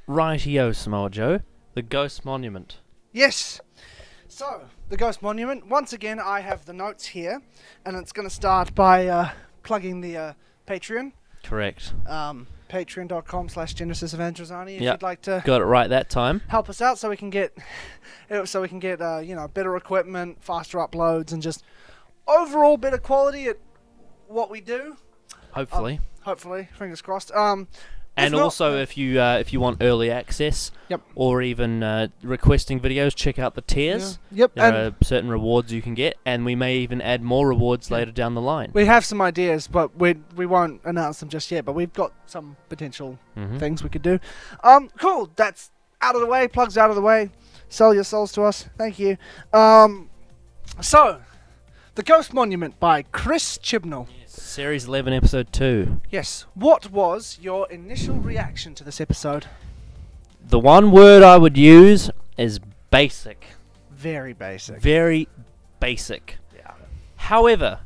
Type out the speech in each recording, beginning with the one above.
Rightio, Samoa Joe. The Ghost Monument. Yes. So, the Ghost Monument. Once again, I have the notes here, and it's going to start by plugging the Patreon. Correct. Patreon.com/Genesis Evangelizani if Yep. you'd like to Got it right that time. help us out so we can get better equipment, faster uploads, and just overall better quality at what we do. Hopefully. Hopefully, fingers crossed. And not- also, if you want early access, Yep. or even requesting videos, check out the tiers. Yep. There And are certain rewards you can get, and we may even add more rewards later down the line. we have some ideas, but we won't announce them just yet. But we've got some potential Mhm. things we could do. Cool. That's out of the way. Plugs out of the way. Sell your souls to us. Thank you. So, The Ghost Monument by Chris Chibnall. Series 11, Episode 2. Yes. What was your initial reaction to this episode? The one word I would use is basic. Very basic. Very basic. Yeah. However,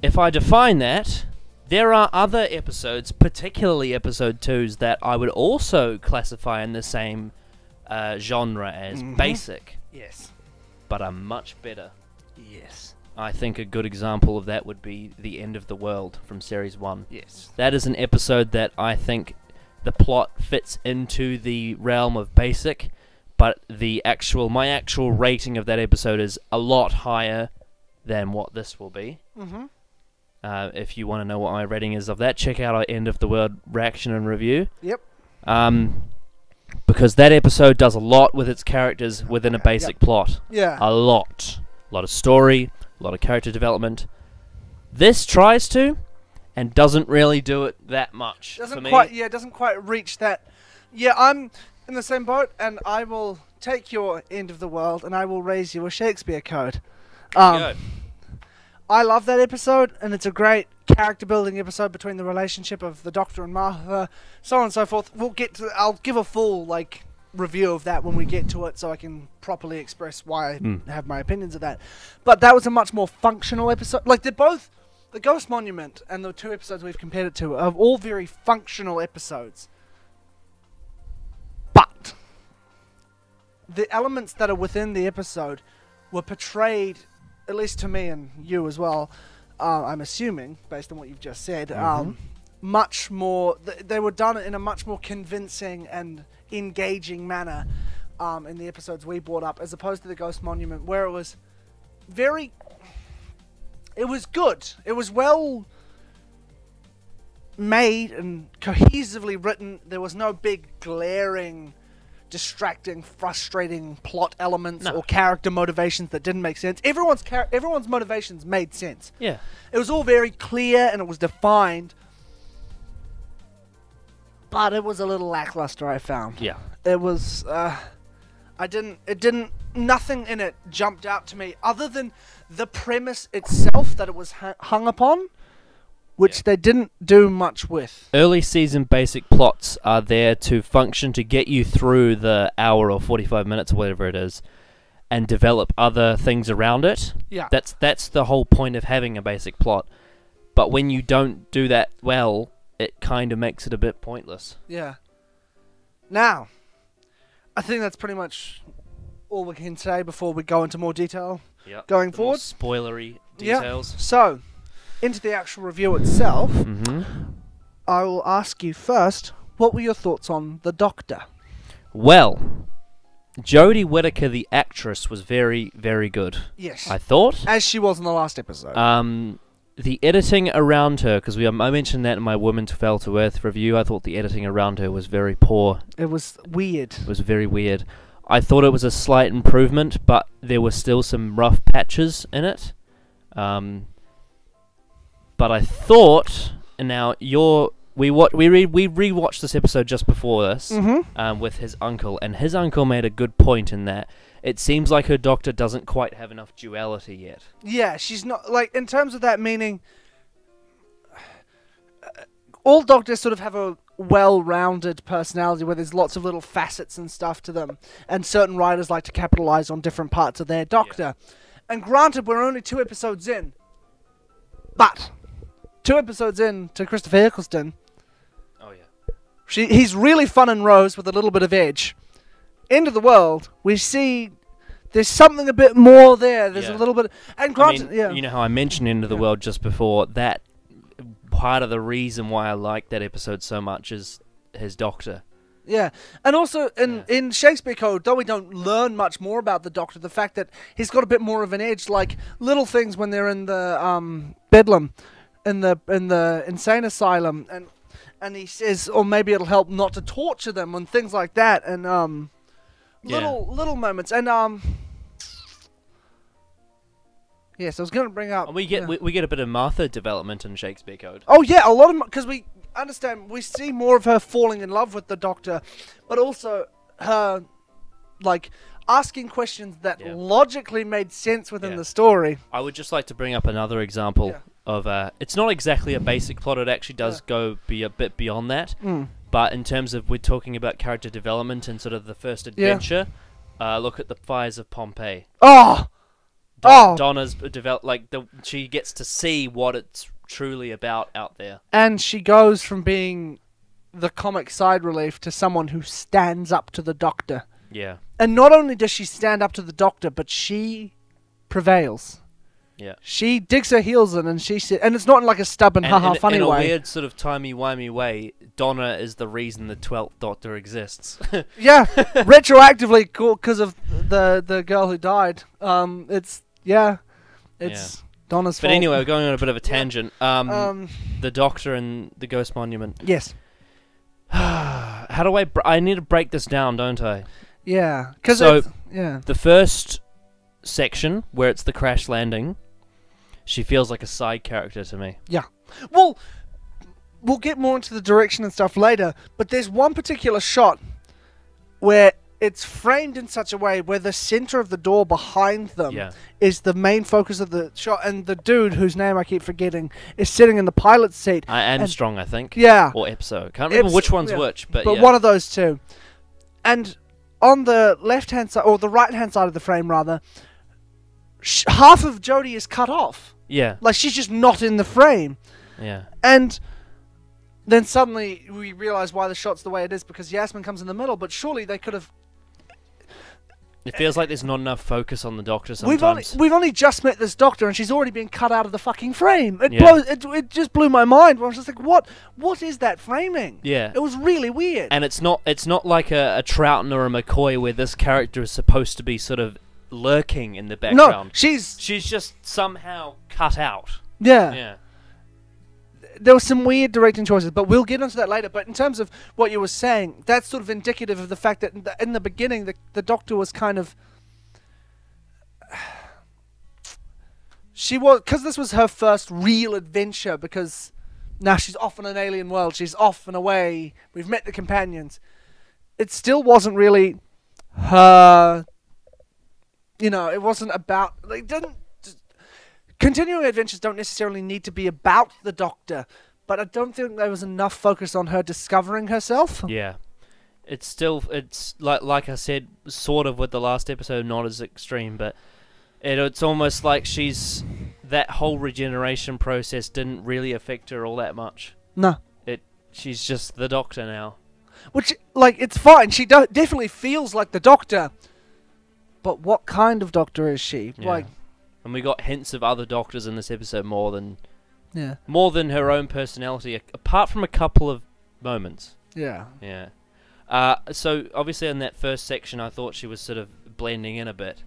if I define that, there are other episodes, particularly episode 2s, that I would also classify in the same genre as Mhm. basic, Yes. but are much better. Yes. I think a good example of that would be The End of the World from Series 1. Yes. That is an episode that I think the plot fits into the realm of basic, but my actual rating of that episode is a lot higher than what this will be. Mm-hmm. If you want to know what my rating is of that, check out our End of the World reaction and review. Yep. Because that episode does a lot with its characters within a basic plot. Yeah. A lot. A lot of story, a lot of character development. This tries to, and doesn't really do it that much. For me. Doesn't quite reach that. Yeah, I'm in the same boat, and I will take your End of the World, and I will raise you a Shakespeare code. Go. I love that episode, and it's a great character-building episode between the relationship of the Doctor and Martha, so on and so forth. I'll give a full review of that when we get to it, so I can properly express why I have my opinions of that. But that was a much more functional episode. They're both the Ghost Monument and the two episodes we've compared it to are all very functional episodes. But the elements that are within the episode were portrayed, at least to me and you as well, I'm assuming, based on what you've just said, much more... They were done in a much more convincing and engaging manner in the episodes we brought up, as opposed to the Ghost Monument, where it was very... It was good. It was well made and cohesively written. There was no big glaring, distracting, frustrating plot elements or character motivations that didn't make sense. Everyone's motivations made sense. Yeah. It was all very clear and it was defined, but it was a little lackluster, I found. Yeah. It was, nothing in it jumped out to me other than the premise itself that it was hung upon, which they didn't do much with. Early season basic plots are there to function to get you through the hour or 45 minutes or whatever it is, and develop other things around it. Yeah. That's the whole point of having a basic plot. But when you don't do that well, it kind of makes it a bit pointless. Yeah. Now, I think that's pretty much all we can say before we go into more detail going The more forward. spoilery details. Yeah. So, into the actual review itself, Mm-hmm. I will ask you first, what were your thoughts on the Doctor? Well, Jodie Whittaker, the actress, was very, very good. Yes. I thought. As she was in the last episode. The editing around her, because I mentioned that in my Women Fell to Earth review, I thought the editing around her was very poor. It was weird. It was very weird. I thought it was a slight improvement, but there were still some rough patches in it. But I thought, and now we rewatched this episode just before this with his uncle, and his uncle made a good point in that it seems like her Doctor doesn't quite have enough duality yet. Yeah, she's not, in terms of that meaning, all Doctors sort of have a well-rounded personality where there's lots of little facets and stuff to them, and certain writers like to capitalize on different parts of their Doctor. Yeah. And granted, we're only 2 episodes in, but 2 episodes in to Christopher Eccleston, He's really fun and Rose with a little bit of edge. End of the world, we see there's something a bit more there. There's a little bit, and granted, you know how I mentioned End of the World just before. That part of the reason why I like that episode so much is his doctor. Yeah, and also in Shakespeare Code, though we don't learn much more about the Doctor, the fact that he's got a bit more of an edge, like little things when they're in the Bedlam, in the insane asylum, and he says, or maybe it'll help not to torture them, and things like that, and little moments, and yes, I was going to bring up. And we get a bit of Martha development in Shakespeare Code. Oh yeah, a lot of, because we understand, we see more of her falling in love with the Doctor, but also her like asking questions that logically made sense within the story. I would just like to bring up another example of it's not exactly a basic plot. It actually does go a bit beyond that. But in terms of, we're talking about character development and sort of the first adventure. Look at the fires of Pompeii. Donna's developed, she gets to see what it's truly about out there, and she goes from being the comic side relief to someone who stands up to the Doctor. Yeah, and not only does she stand up to the Doctor, but she prevails. Yeah, she digs her heels in, and she said, and it's not in like a stubborn, funny way. In a weird sort of timey-wimey way, Donna is the reason the 12th Doctor exists. Yeah, retroactively, cool, because of the girl who died. It's Donna's fault. But anyway, we're going on a bit of a tangent. The Doctor and the Ghost Monument. Yes. How do I need to break this down, don't I? Yeah. Because the first section, where it's the crash landing, she feels like a side character to me. Yeah. Well, we'll get more into the direction and stuff later, but there's one particular shot where it's framed in such a way where the center of the door behind them is the main focus of the shot, and the dude whose name I keep forgetting is sitting in the pilot's seat. Armstrong, I think. Yeah. Or Ipso. Can't remember which one's which, but one of those two. And on the left-hand side, or the right-hand side of the frame, rather, half of Jodie is cut off. Yeah. Like, she's just not in the frame. Yeah. And then suddenly we realise why the shot's the way it is, because Yasmin comes in the middle, but surely they could have... It feels like there's not enough focus on the Doctor sometimes. We've only just met this Doctor, and she's already been cut out of the fucking frame. It just blew my mind. I was just like, what is that framing? Yeah. It was really weird. And it's not like a Troughton or a McCoy where this character is supposed to be sort of lurking in the background. No, she's just somehow cut out. Yeah. Yeah. There were some weird directing choices, but we'll get into that later. But in terms of what you were saying, that's sort of indicative of the fact that in the beginning, the Doctor was kind of... Because this was her first real adventure, because now she's off in an alien world, she's off and away, we've met the companions. It still wasn't really her... it wasn't about... Continuing adventures don't necessarily need to be about the Doctor, but I don't think there was enough focus on her discovering herself. Yeah. It's like I said, sort of with the last episode, not as extreme, but it's almost like that whole regeneration process didn't really affect her all that much. No. She's just the Doctor now. Which, it's fine. She definitely feels like the Doctor, but what kind of Doctor is she? Yeah. And we got hints of other Doctors in this episode more than her own personality, apart from a couple of moments. Yeah. Yeah. So obviously in that first section, I thought she was sort of blending in a bit.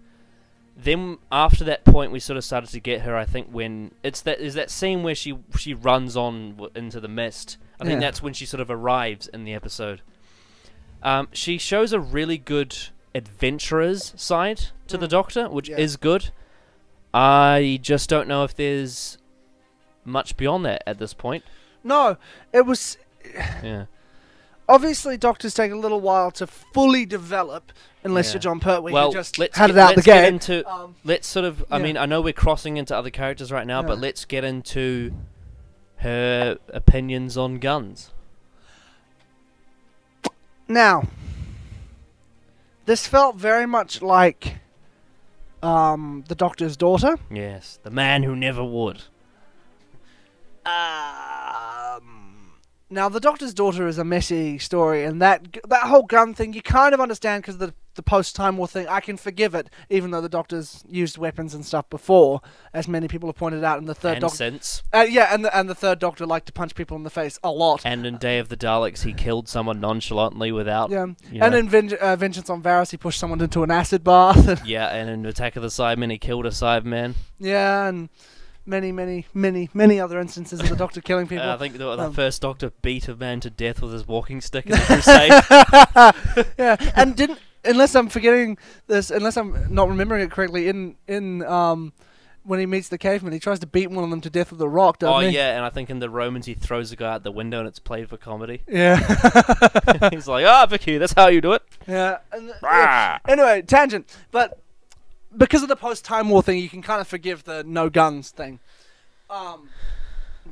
Then after that point, we sort of started to get her. I think when is that scene where she runs on into the mist. I think that's when she sort of arrives in the episode. She shows a really good adventurer's side to the Doctor, which is good. I just don't know if there's much beyond that at this point. No, it was... Yeah. Obviously, Doctors take a little while to fully develop, unless you're John Pertwee, who just had it out the gate. Let's sort of... I mean, I know we're crossing into other characters right now, but let's get into her opinions on guns. Now, this felt very much like... the Doctor's daughter. Yes, the man who never would. Now, the Doctor's Daughter is a messy story, and that whole gun thing, you kind of understand because the post-Time War thing, I can forgive it, even though the Doctor's used weapons and stuff before, as many people have pointed out, and the third Doctor... since. Yeah, and the third Doctor liked to punch people in the face a lot. And in Day of the Daleks, he killed someone nonchalantly without... Yeah, you and know. in Vengeance on Varys, he pushed someone into an acid bath. Yeah, and in Attack of the Cybermen, he killed a Cyberman. Yeah, and... many other instances of the Doctor killing people. I think the first Doctor beat a man to death with his walking stick in the Crusade. Yeah, and unless I'm forgetting this, unless I'm not remembering it correctly, in when he meets the caveman, he tries to beat one of them to death with a rock, doesn't he? Yeah, and I think in the Romans he throws a guy out the window and it's played for comedy. Yeah. He's like, Vicky, that's how you do it. Yeah. Anyway, tangent, but. Because of the post-Time War thing, you can kind of forgive the no guns thing.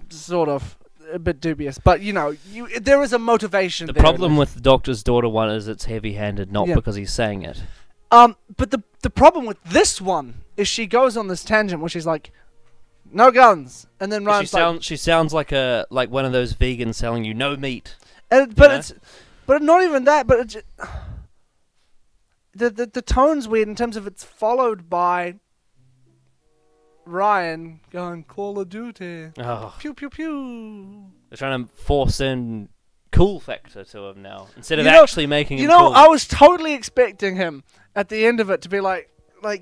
Sort of. A bit dubious. But, there is a motivation The there. problem with the Doctor's Daughter one is it's heavy-handed, not Yeah. because he's saying it. But the problem with this one is she goes on this tangent where she's like, no guns. And then Ryan's She sounds like one of those vegans selling you no meat. But not even that, but it's... The tone's weird in terms of it's followed by Ryan going Call of Duty, pew pew pew. They're trying to force in cool factor to him now instead of actually making him cool. I was totally expecting him at the end of it to be like I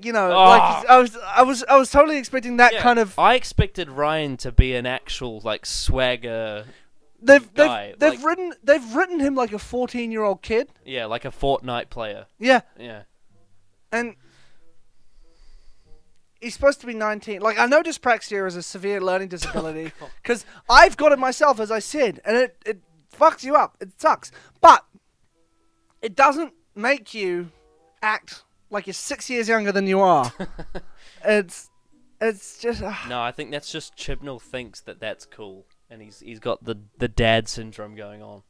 was totally expecting that kind of. I expected Ryan to be an actual swagger. They've written him like a 14-year-old kid. Yeah, like a Fortnite player. Yeah. Yeah. And he's supposed to be 19. Like, I know dyspraxia is a severe learning disability because I've got it myself, as I said, and it fucks you up. It sucks. But it doesn't make you act like you're 6 years younger than you are. It's just... No, I think that's just Chibnall thinks that's cool. And he's got the dad syndrome going on.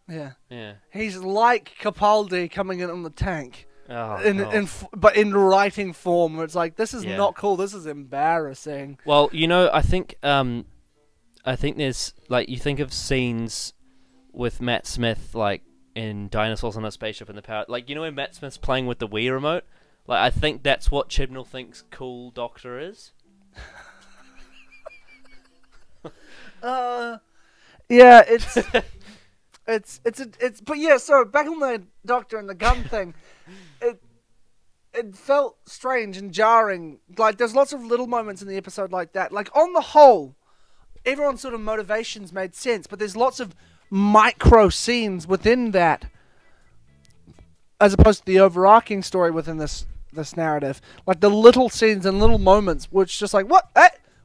Yeah. Yeah. He's like Capaldi coming in on the tank. Oh, but in writing form, where it's like, this is not cool, this is embarrassing. Well, I think there's, you think of scenes with Matt Smith, in Dinosaurs on a Spaceship in the Power... when Matt Smith's playing with the Wii remote? I think that's what Chibnall thinks cool Doctor is. Yeah, but yeah, so back on the Doctor and the gun thing, it felt strange and jarring. There's lots of little moments in the episode like that. On the whole, everyone's sort of motivations made sense, but there's lots of micro scenes within that, as opposed to the overarching story within this narrative. The little scenes and little moments, which just what?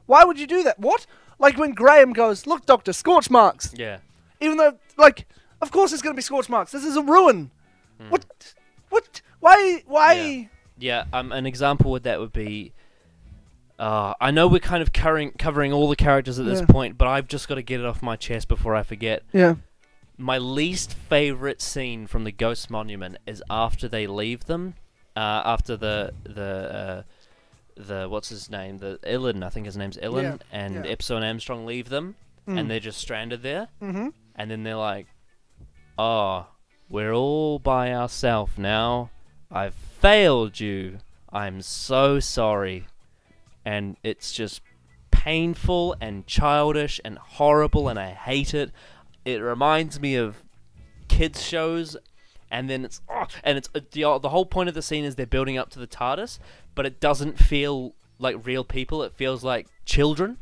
Why would you do that? What? When Graham goes, look, Doctor, scorch marks. Yeah. Even though, of course there's going to be scorch marks. This is a ruin. What? Why? Yeah, an example with that would be... I know we're kind of covering all the characters at this point, but I've just got to get it off my chest before I forget. Yeah. My least favourite scene from the Ghost Monument is after they leave them. After the what's his name? The Ilan, I think his name's Ilan, and Epso and Armstrong leave them, and they're just stranded there. Mm-hmm. And then they're like, "Oh, we're all by ourselves now. I've failed you. I'm so sorry." And it's just painful and childish and horrible, and I hate it. It reminds me of kids shows. And then the whole point of the scene is they're building up to the TARDIS, but it doesn't feel like real people. It feels like children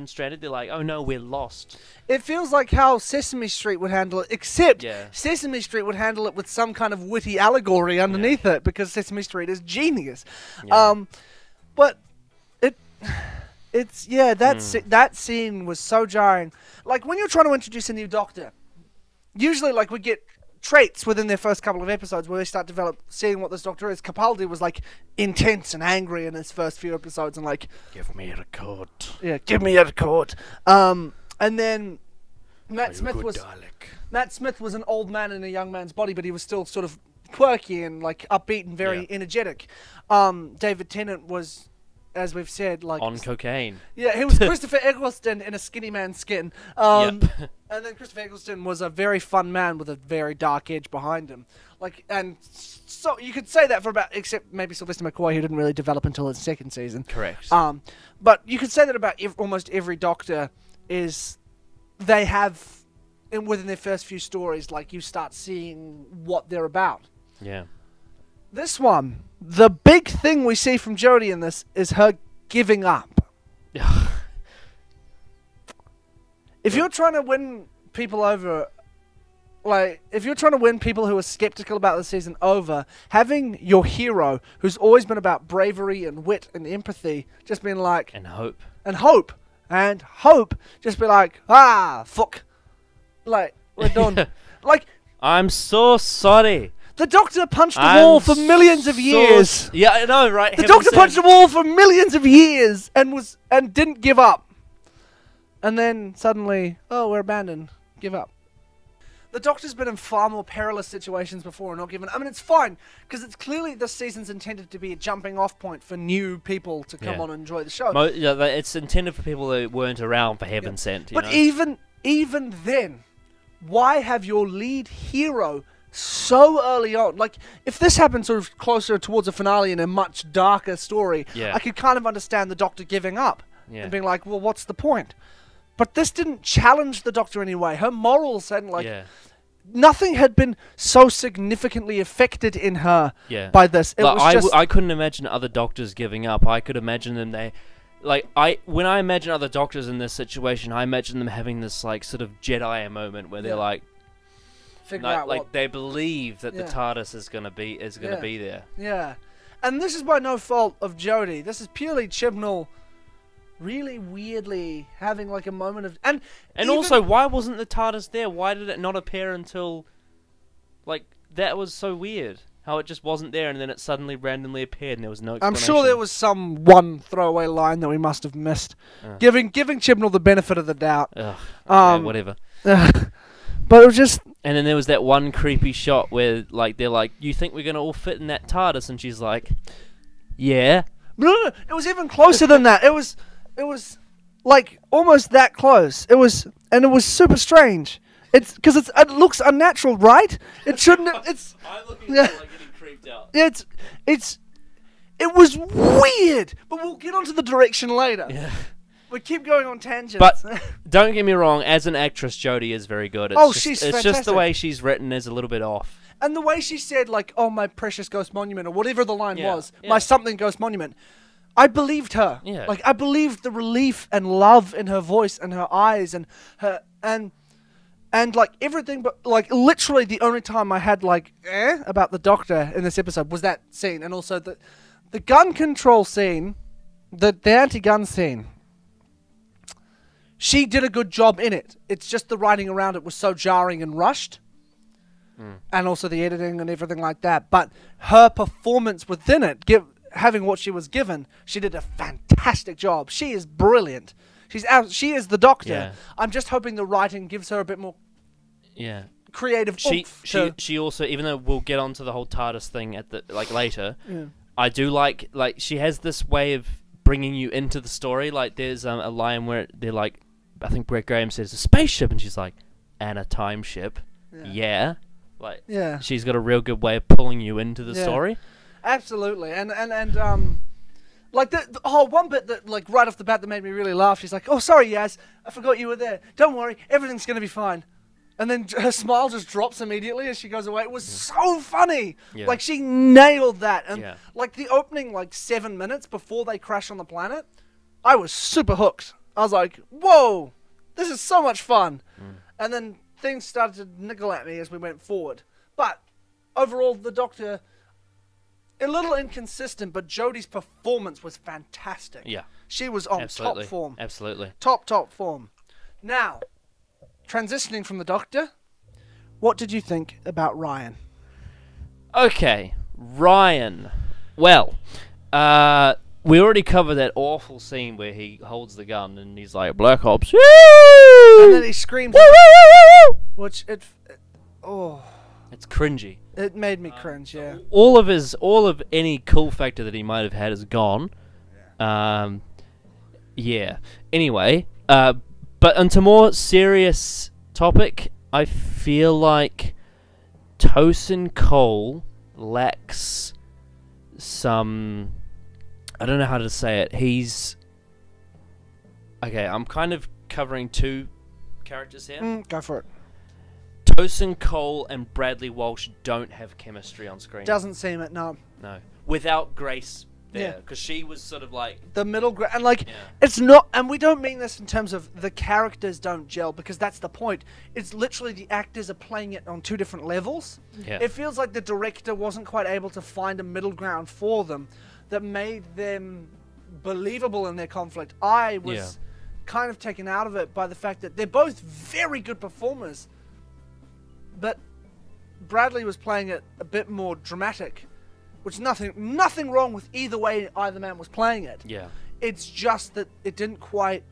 stranded. They're like, oh no, we're lost. It feels like how Sesame Street would handle it, except Sesame Street would handle it with some kind of witty allegory underneath it, because Sesame Street is genius. Yeah. But that scene was so jarring. When you're trying to introduce a new Doctor, usually we get traits within their first couple of episodes where they start seeing what this Doctor is. Capaldi was intense and angry in his first few episodes and give me a record. Yeah, give me a record. And then Matt Smith was an old man in a young man's body, but he was still sort of quirky and upbeat and very energetic. David Tennant was as we've said, like On cocaine. yeah, he was Christopher Eccleston in a skinny man's skin. Yep. And then Christopher Eccleston was a very fun man with a very dark edge behind him. Like, and so you could say that for about, except maybe Sylvester McCoy, who didn't really develop until his second season. Correct. But you could say that about almost every Doctor is they have, within their first few stories, like you start seeing what they're about. Yeah. This one, the big thing we see from Jodie in this is her giving up. If you're trying to win people over, like, if you're trying to win people who are skeptical about the season over, having your hero, who's always been about bravery and wit and empathy, just being like... And hope. And hope, just be like, fuck. Like, we're done. Like... I'm so sorry. The Doctor punched a wall for millions of years. Yeah, I know, right? The Doctor punched a wall for millions of years and didn't give up. And then suddenly, oh, we're abandoned. Give up. The Doctor's been in far more perilous situations before and not given. I mean, it's fine because it's clearly this season's intended to be a jumping-off point for new people to come on and enjoy the show. It's intended for people who weren't around for Heaven's Sent. But even then, why have your lead hero so early on? Like, if this happened sort of closer towards a finale in a much darker story, I could kind of understand the Doctor giving up and being like, well, what's the point? But this didn't challenge the Doctor anyway. Her morals and nothing had been so significantly affected in her by this. It was I couldn't imagine other Doctors giving up. I could imagine them when I imagine other Doctors in this situation, I imagine them having this like sort of Jedi moment where they're like, they believe that the TARDIS is gonna be there. Yeah, and this is by no fault of Jodie. This is purely Chibnall. Really weirdly having like a moment of and also, why wasn't the TARDIS there? Why did it not appear until that was so weird? How it just wasn't there and then it suddenly randomly appeared and there was no explanation. I'm sure there was some one throwaway line that we must have missed, giving Chibnall the benefit of the doubt. Okay, whatever. But it was just... And then there was that one creepy shot where they're like, you think we're gonna all fit in that TARDIS? And she's like, yeah. No, it was even closer than that. It was like almost that close. It was super strange. It's because it looks unnatural, right? It shouldn't. I'm looking at it like getting creeped out. It was weird, but we'll get onto the direction later. Yeah. We keep going on tangents. But don't get me wrong, as an actress, Jodie is very good. She's fantastic. It's just the way she's written is a little bit off. And the way she said, like, oh, my precious ghost monument, or whatever the line was, my something ghost monument. I believed her. Yeah. Like, I believed the relief and love in her voice and her eyes and her, and like everything, but like literally the only time I had like, about the Doctor in this episode was that scene. And also the gun control scene, the anti-gun scene. She did a good job in it. It's just the writing around it was so jarring and rushed. And also the editing and everything like that. But her performance within it, having what she was given, she did a fantastic job. She is brilliant. She is the Doctor. Yeah. I'm just hoping the writing gives her a bit more creative oomph. She also, even though we'll get onto the whole TARDIS thing at the later, I do like she has this way of bringing you into the story. Like there's a line where they're like, I think Brett Graham says a spaceship, and she's like, and a time ship. Yeah. She's got a real good way of pulling you into the story. Absolutely, and like the whole one bit that like right off the bat that made me really laugh. She's like, "Oh, sorry, Yaz, I forgot you were there. Don't worry, everything's gonna be fine." And then her smile just drops immediately as she goes away. It was so funny. Yeah. Like she nailed that. And like the opening 7 minutes before they crash on the planet, I was super hooked. I was like, "Whoa, this is so much fun." And then things started to niggle at me as we went forward. But overall, the Doctor. A little inconsistent, but Jodie's performance was fantastic. Yeah. She was on top form. Absolutely. Top form. Now, transitioning from the Doctor, what did you think about Ryan? Okay, Ryan. Well, we already covered that awful scene where he holds the gun and he's like, Black Ops. And then he screams. Which, it's cringy. It made me cringe, yeah. All of any cool factor that he might have had is gone. Yeah. Anyway, but onto more serious topic, I feel like Tosin Cole lacks some... I don't know how to say it. He's... Okay, I'm kind of covering two characters here. Go for it. Tosin Cole and Bradley Walsh don't have chemistry on screen. Doesn't seem it, no. No. Without Grace there. Yeah. Because she was sort of like... The middle ground, and like, Yeah. it's not, and we don't mean this in terms of the characters don't gel, because that's the point. It's literally the actors are playing it on two different levels. Yeah. It feels like the director wasn't quite able to find a middle ground for them that made them believable in their conflict. I was kind of taken out of it by the fact that they're both very good performers, but Bradley was playing it a bit more dramatic, which nothing wrong with either way either man was playing it. Yeah. It's just that it didn't quite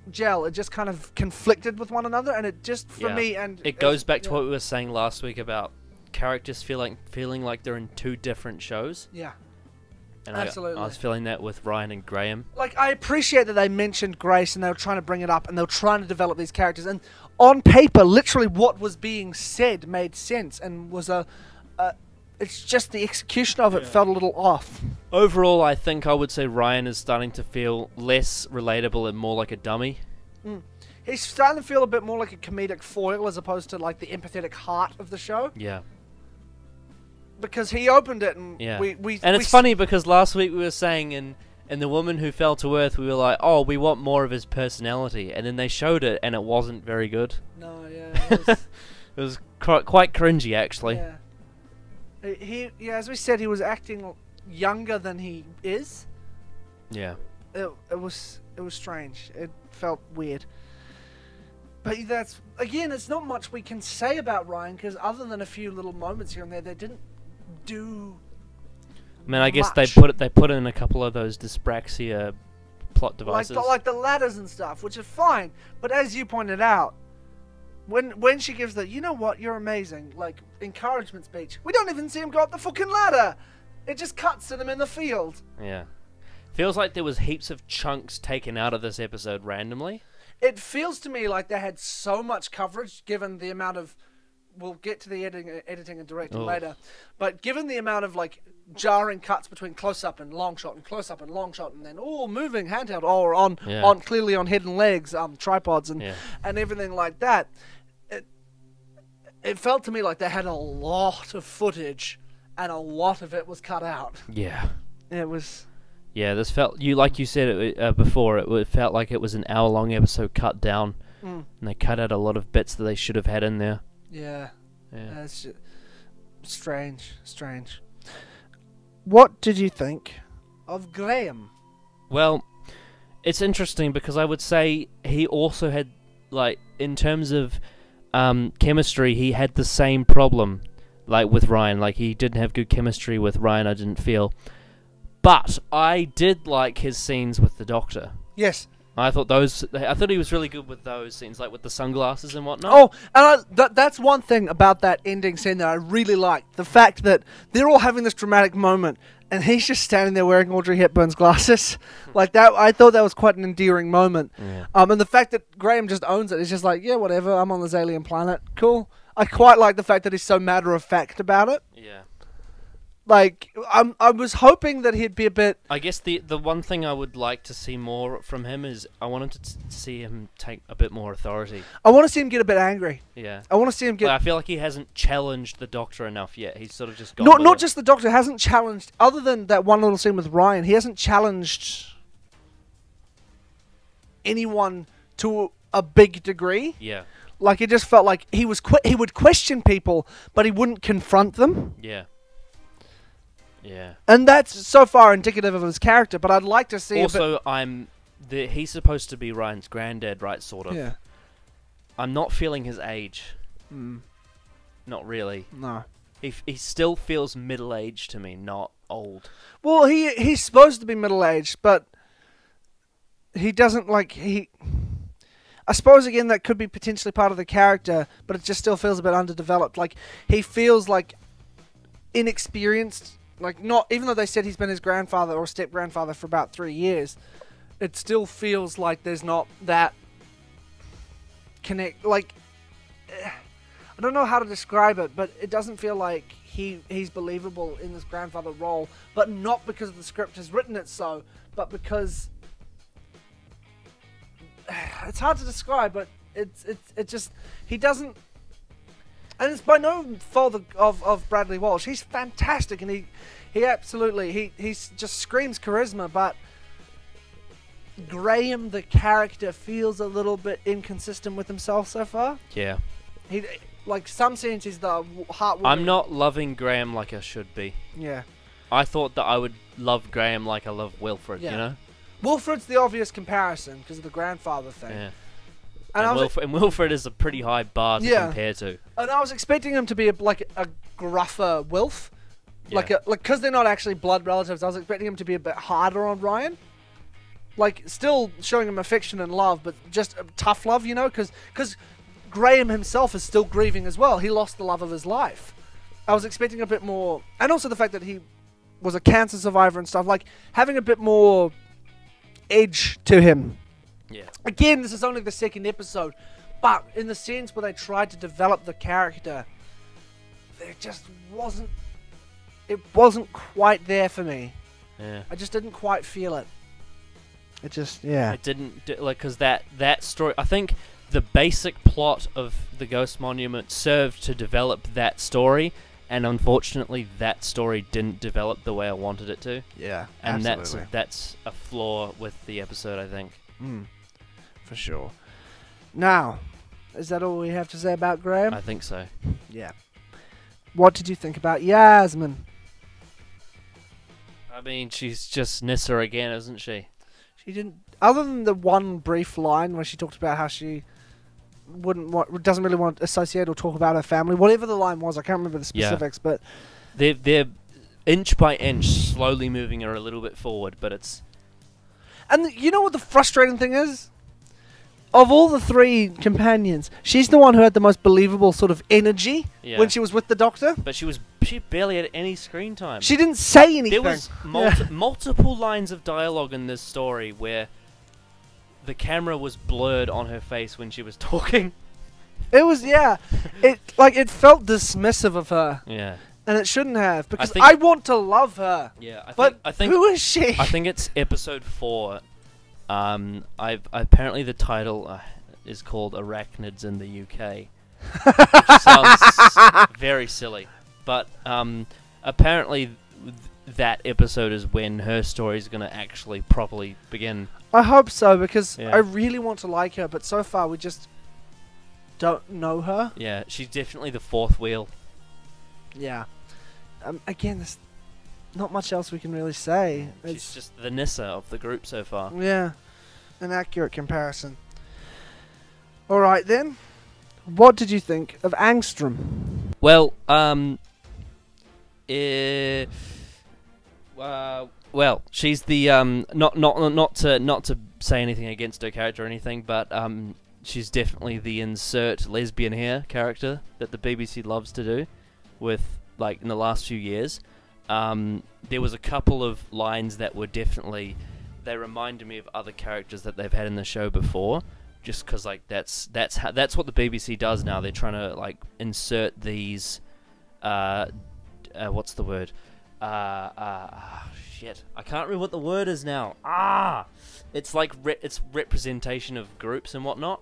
gel. It just kind of conflicted with one another, and it just, for me, and it goes back to what we were saying last week about characters feeling like they're in two different shows. Yeah. And Absolutely. I was feeling that with Ryan and Graham. Like, I appreciate that they mentioned Grace and they were trying to bring it up and they were trying to develop these characters. And on paper, literally what was being said made sense and was it's just the execution of it felt a little off. Overall, I think I would say Ryan is starting to feel less relatable and more like a dummy. He's starting to feel a bit more like a comedic foil as opposed to like the empathetic heart of the show. Yeah. Because he opened it and it's funny because last week we were saying in The Woman Who Fell to Earth, we were like, oh, we want more of his personality. And then they showed it and it wasn't very good. No, yeah. It was quite cringy, actually. Yeah. As we said, he was acting younger than he is. Yeah. It was strange. It felt weird. But that's, again, it's not much we can say about Ryan, because other than a few little moments here and there, they didn't do I mean, I guess much. they put in a couple of those dyspraxia plot devices. Like the ladders and stuff, which is fine. But as you pointed out, when she gives the, you know what, you're amazing, like, encouragement speech, we don't even see him go up the fucking ladder. It just cuts to them in the field. Yeah. Feels like there was heaps of chunks taken out of this episode randomly. It feels to me like they had so much coverage, given the amount of... We'll get to the editing and directing later. But given the amount of, like, jarring cuts between close-up and long shot and close-up and long shot, and then, moving handheld, or on clearly on hidden legs, tripods and everything like that, it felt to me like they had a lot of footage, and a lot of it was cut out. Yeah. It was... Yeah, this felt... like you said before, it felt like it was an hour-long episode cut down, and they cut out a lot of bits that they should have had in there. Yeah. Yeah. It's just strange. What did you think of Graham? Well, it's interesting because I would say he also had, like, in terms of chemistry, he had the same problem, like, with Ryan. Like, he didn't have good chemistry with Ryan, I didn't feel. But I did like his scenes with the Doctor. Yes. I thought he was really good with those scenes, like with the sunglasses and whatnot. Oh, and that's one thing about that ending scene that I really liked. The fact that they're all having this dramatic moment, and he's just standing there wearing Audrey Hepburn's glasses. Like that, I thought that was quite an endearing moment. Yeah. And the fact that Graham just owns it. He's just like, yeah, whatever, I'm on this alien planet. Cool. I quite like the fact that he's so matter-of-fact about it. Yeah. Like, I was hoping that he'd be a bit... I guess the one thing I would like to see more from him is I wanted to see him take a bit more authority. I want to see him get a bit angry. Yeah. I want to see him get... Like, I feel like he hasn't challenged the Doctor enough yet. He's sort of just gone Not just the Doctor, hasn't challenged... Other than that one little scene with Ryan, he hasn't challenged anyone to a big degree. Yeah. Like, it just felt like he would question people, but he wouldn't confront them. Yeah. Yeah. And that's so far indicative of his character, but I'd like to see also, he's supposed to be Ryan's granddad, right, sort of. Yeah. I'm not feeling his age. Mm. Not really. No. He still feels middle-aged to me, not old. Well, he's supposed to be middle-aged, but he doesn't, like, I suppose, again, that could be potentially part of the character, but it just still feels a bit underdeveloped. Like, he feels, like, inexperienced Like, not even though they said he's been his grandfather or step grandfather for about 3 years, it still feels like there's not that connect. Like, I don't know how to describe it, but it doesn't feel like he's believable in this grandfather role, but not because the script has written it so, but because it's hard to describe, but it just, he doesn't, and it's by no fault of Bradley Walsh. He's fantastic, and he absolutely, he just screams charisma, but Graham, the character, feels a little bit inconsistent with himself so far. Yeah. He, like, some scenes he's the heartwarming. I'm not loving Graham like I should be. Yeah. I thought that I would love Graham like I love Wilfred, you know? Wilfred's the obvious comparison because of the grandfather thing. Yeah. And Wilfred is a pretty high bar to compare to. And I was expecting him to be like a gruffer Wilf. Yeah. Like, because they're not actually blood relatives, I was expecting him to be a bit harder on Ryan. Like, still showing him affection and love, but just tough love, you know? Because Graham himself is still grieving as well. He lost the love of his life. I was expecting a bit more, and also the fact that he was a cancer survivor and stuff, like having a bit more edge to him. Yeah. Again, this is only the second episode, but in the sense where they tried to develop the character, there just wasn't, it wasn't quite there for me. Yeah. I just didn't quite feel it. It just, yeah. It didn't, like, because that story, I think the basic plot of the Ghost Monument served to develop that story, and unfortunately that story didn't develop the way I wanted it to. Yeah, and absolutely. that's a flaw with the episode, I think. For sure. Now, is that all we have to say about Graham? I think so. Yeah. What did you think about Yasmin? I mean, she's just Nissa again, isn't she? She didn't, other than the one brief line where she talked about how she doesn't really want to associate or talk about her family. Whatever the line was, I can't remember the specifics, but they're inch by inch slowly moving her a little bit forward, but it's... And you know what the frustrating thing is? Of all the three companions, she's the one who had the most believable sort of energy when she was with the Doctor. But she barely had any screen time. She didn't say anything. There was multiple lines of dialogue in this story where the camera was blurred on her face when she was talking. It was, it felt dismissive of her. Yeah. And it shouldn't have, because I want to love her. Yeah, I think who is she? I think it's episode 4. Apparently the title is called Arachnids in the UK, which sounds very silly. But apparently that episode is when her story is going to actually properly begin. I hope so, because I really want to like her, but so far we just don't know her. Yeah, she's definitely the fourth wheel. Yeah. Again, there's not much else we can really say. She's just the Nissa of the group so far. Yeah, an accurate comparison. All right then, what did you think of Angstrom? Well, well, she's the not to say anything against her character or anything, but she's definitely the insert lesbian hair character that the BBC loves to do with, like, in the last few years. There was a couple of lines that were definitely, they reminded me of other characters that they've had in the show before, just because, like, that's what the BBC does now. They're trying to, like, insert these what's the word? Shit, I can't remember what the word is now. It's like it's representation of groups and whatnot.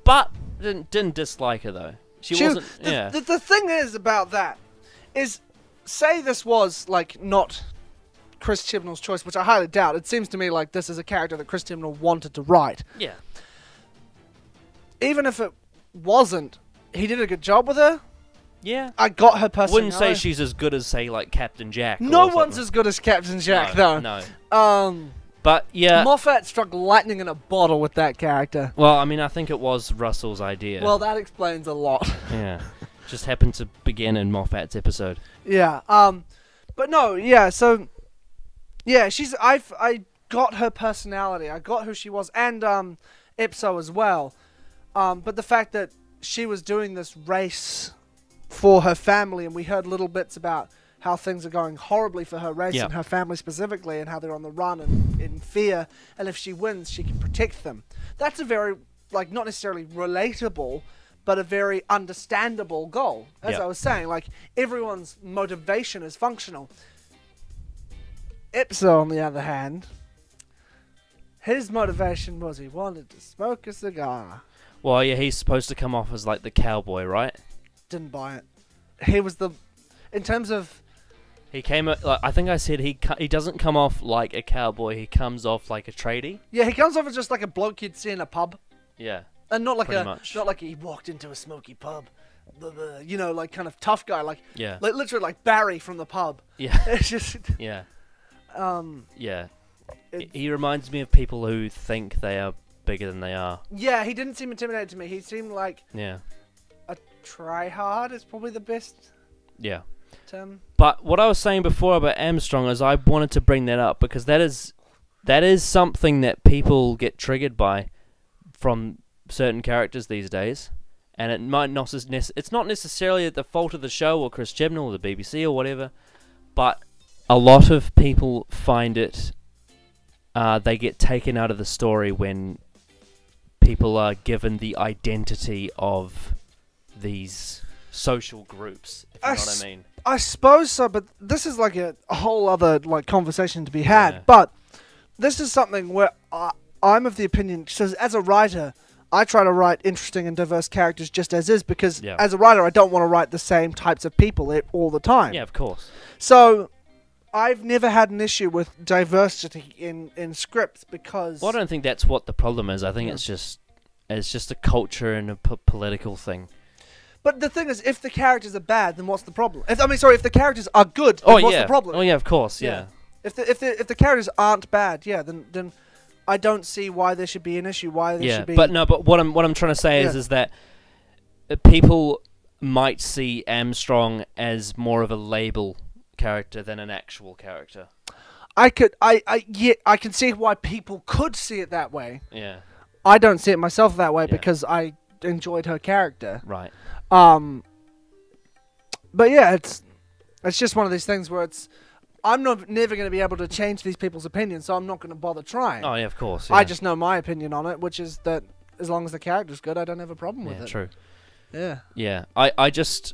But didn't dislike her though. She wasn't. The thing is about that is, say this was like not Chris Chibnall's choice, which I highly doubt. It seems to me like this is a character that Chris Chibnall wanted to write. Yeah. Even if it wasn't, he did a good job with her. Yeah. I got her personality. Wouldn't say she's as good as, say, like Captain Jack. No one's as good as Captain Jack, though. No. But yeah, Moffat struck lightning in a bottle with that character. Well, I mean, I think it was Russell's idea. Well, that explains a lot. Yeah. Just happened to begin in Moffat's episode. Yeah. But no, yeah, so yeah, I got her personality. I got who she was, and Epso as well. But the fact that she was doing this race for her family, and we heard little bits about how things are going horribly for her race Yeah. and her family specifically, and how they're on the run and in fear, and if she wins, she can protect them. That's a very, like, not necessarily relatable, but a very understandable goal. As Yeah. I was saying, like, everyone's motivation is functional. Ipso, on the other hand, his motivation was he wanted to smoke a cigar. Well, yeah, he's supposed to come off as like the cowboy, right? Didn't buy it. He was the, in terms of, He came. Like, I think I said he doesn't come off like a cowboy. He comes off like a tradie. yeah, he comes off as just like a bloke you'd see in a pub, Yeah. and not like Pretty much. not like he walked into a smoky pub, blah, blah, you know, like kind of tough guy, like Yeah. literally like Barry from the pub. Yeah. It's just, Yeah. Yeah. it- He reminds me of people who think they are bigger than they are. yeah, he didn't seem intimidating to me. He seemed like Yeah. a try-hard is probably the best Yeah. term. But what I was saying before about Armstrong is I wanted to bring that up because that is something that people get triggered by from certain characters these days, and it might not it's not necessarily the fault of the show or Chris Chibnall or the BBC or whatever, but a lot of people find it they get taken out of the story when people are given the identity of these social groups, if you know what I mean. I suppose so, but this is like a whole other like conversation to be had. Yeah. But this is something where I'm of the opinion, so as a writer, I try to write interesting and diverse characters just as is, because Yeah. as a writer, I don't want to write the same types of people all the time. Yeah, of course. So I've never had an issue with diversity in scripts because... Well, I don't think that's what the problem is. I think Yeah. it's just a culture and a political thing. But the thing is, if the characters are bad, then what's the problem? If the characters are good, then Oh what's yeah. the problem? Oh yeah, of course. Yeah. Yeah. If the characters aren't bad, yeah, then I don't see why there should be an issue. Why there Yeah. should be. But no. But what I'm trying to say Yeah. is that people might see Armstrong as more of a label character than an actual character. I can see why people could see it that way. Yeah. I don't see it myself that way Yeah. because I enjoyed her character. Right. But yeah, it's just one of these things where I'm never going to be able to change these people's opinions, so I'm not going to bother trying. Oh yeah, of course. I yeah. just know my opinion on it, which is that as long as the character's good, I don't have a problem with Yeah, it. true. Yeah. Yeah. I just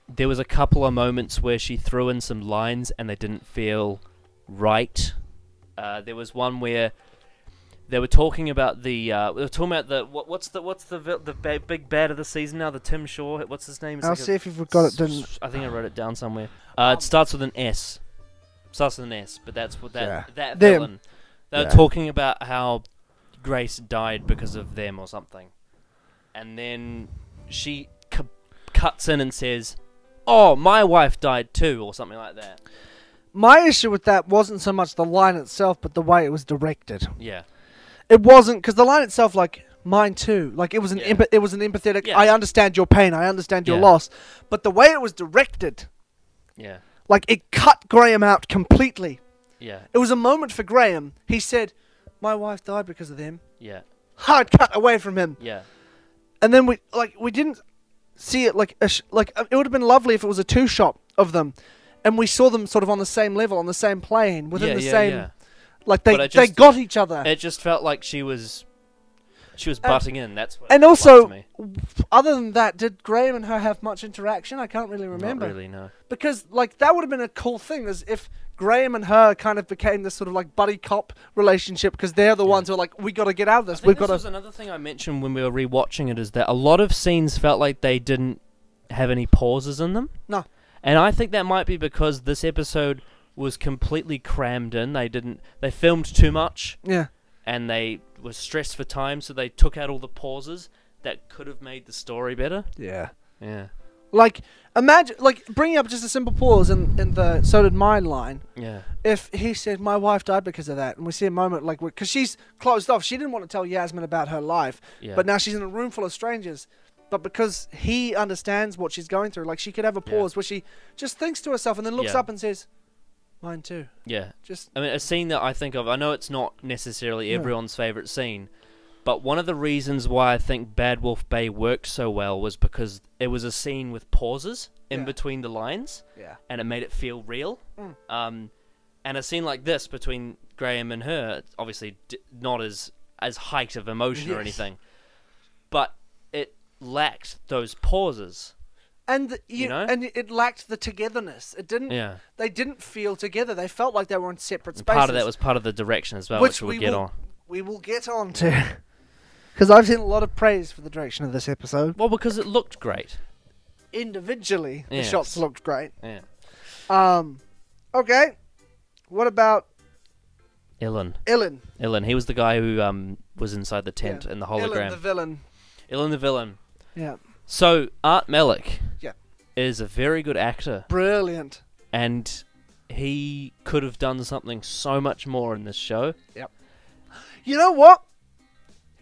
there was a couple of moments where she threw in some lines and they didn't feel right. There was one where they were talking about what's the big bad of the season now, the Tim Shaw. What's his name? It's I'll like see if you've got it. Didn't. I think I wrote it down somewhere. It starts with an S. Starts with an S, but that's what Yeah. that Them. villain. They were Yeah. talking about how Grace died because of them or something, and then she cuts in and says, "Oh, my wife died too," or something like that. My issue with that wasn't so much the line itself, but the way it was directed. Yeah, It wasn't, because the line itself, like, mine too. Like, it was an Yeah. it was an empathetic. Yeah. I understand your pain. I understand your Yeah. loss. But the way it was directed, yeah, like, it cut Graham out completely. yeah, It was a moment for Graham. He said, "My wife died because of them." yeah, Hard cut away from him. yeah, And then we didn't see it like it would have been lovely if it was a two shot of them, and we saw them sort of on the same level, on the same plane, within yeah, the yeah, same. yeah. Like But they it just- got each other. It just felt like she was butting in. That's what. And it felt also, like to me. other than that, did Graham and her have much interaction? I can't really remember. Not really, no. Because like that would have been a cool thing, as if Graham and her kind of became this sort of like buddy cop relationship, because they're the ones who are like, we got to get out of I this. think We've this got was to. another thing I mentioned when we were rewatching it, is that a lot of scenes felt like they didn't have any pauses in them. No. And I think that might be because this episode was completely crammed in. They filmed too much, Yeah. and they were stressed for time, so they took out all the pauses that could have made the story better. Yeah. Yeah. Like imagine, like bringing up just a simple pause in the "so did mine" line. Yeah. If he said, "My wife died because of that," and we see a moment like, because she's closed off, she didn't want to tell Yasmin about her life, Yeah. but now she's in a room full of strangers. But because he understands what she's going through, like she could have a Yeah. pause where she just thinks to herself and then looks Yeah. up and says, "Mine too." Yeah. Just I mean, a scene that I think of, I know it's not necessarily Yeah. everyone's favourite scene, but one of the reasons why I think Bad Wolf Bay worked so well was because it was a scene with pauses in Yeah. between the lines, Yeah. and it made it feel real. Mm. And a scene like this between Graham and her, it's obviously not as height of emotion or Yes. anything, but it lacked those pauses. And You know? and it lacked the togetherness. It didn't. Yeah. They didn't feel together. They felt like they were in separate And spaces. part of that was part of the direction as well, Which which we'll we get will- on. We will get on to. Because I've seen a lot of praise for the direction of this episode. Well, because it looked great. Individually, the Yes. shots looked great. Yeah. Okay. What about Ilan. Ilan? He was the guy who was inside the tent in the Ilan, hologram. the villain. Ilan the villain. Yeah. So Art Malik Yeah. is a very good actor, Brilliant. and he could have done something so much more in this show. You know what?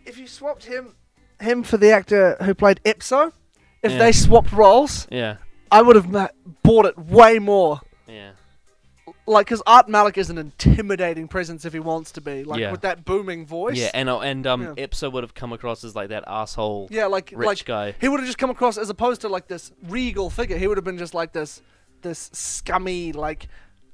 If you swapped him for the actor who played Ipso, if Yeah. they swapped roles, Yeah. I would have bought it way more. Yeah. Like, because Art Malik is an intimidating presence if he wants to be. Like, Yeah. with that booming voice. Yeah, and Yeah. Ipso would have come across as like that asshole Yeah, like rich guy. he would have just come across as opposed to like this regal figure. He would have been just like this scummy, like,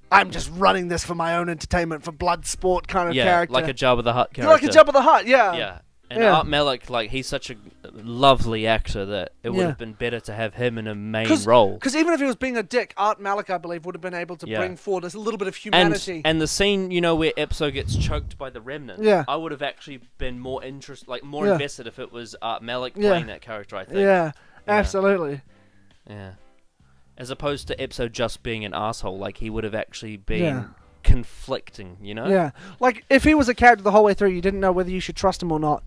I'm just running this for my own entertainment, for blood sport kind of Yeah, character. like a Jabba the Hutt You're character. like a Jabba the Hutt, yeah. Yeah. And Yeah. Art Malik, like, he's such a lovely actor that it would Yeah. have been better to have him in a main role. Because even if he was being a dick, Art Malik, I believe, would have been able to Yeah. bring forward a little bit of humanity. And the scene, you know, where Ipso gets choked by the remnant. Yeah. I would have actually been more Yeah. invested if it was Art Malik Yeah. playing that character, I think. yeah, Yeah. absolutely. Yeah. As opposed to Ipso just being an asshole, like he would have actually been Yeah. conflicting, you know? Yeah. Like, if he was a character the whole way through, you didn't know whether you should trust him or not.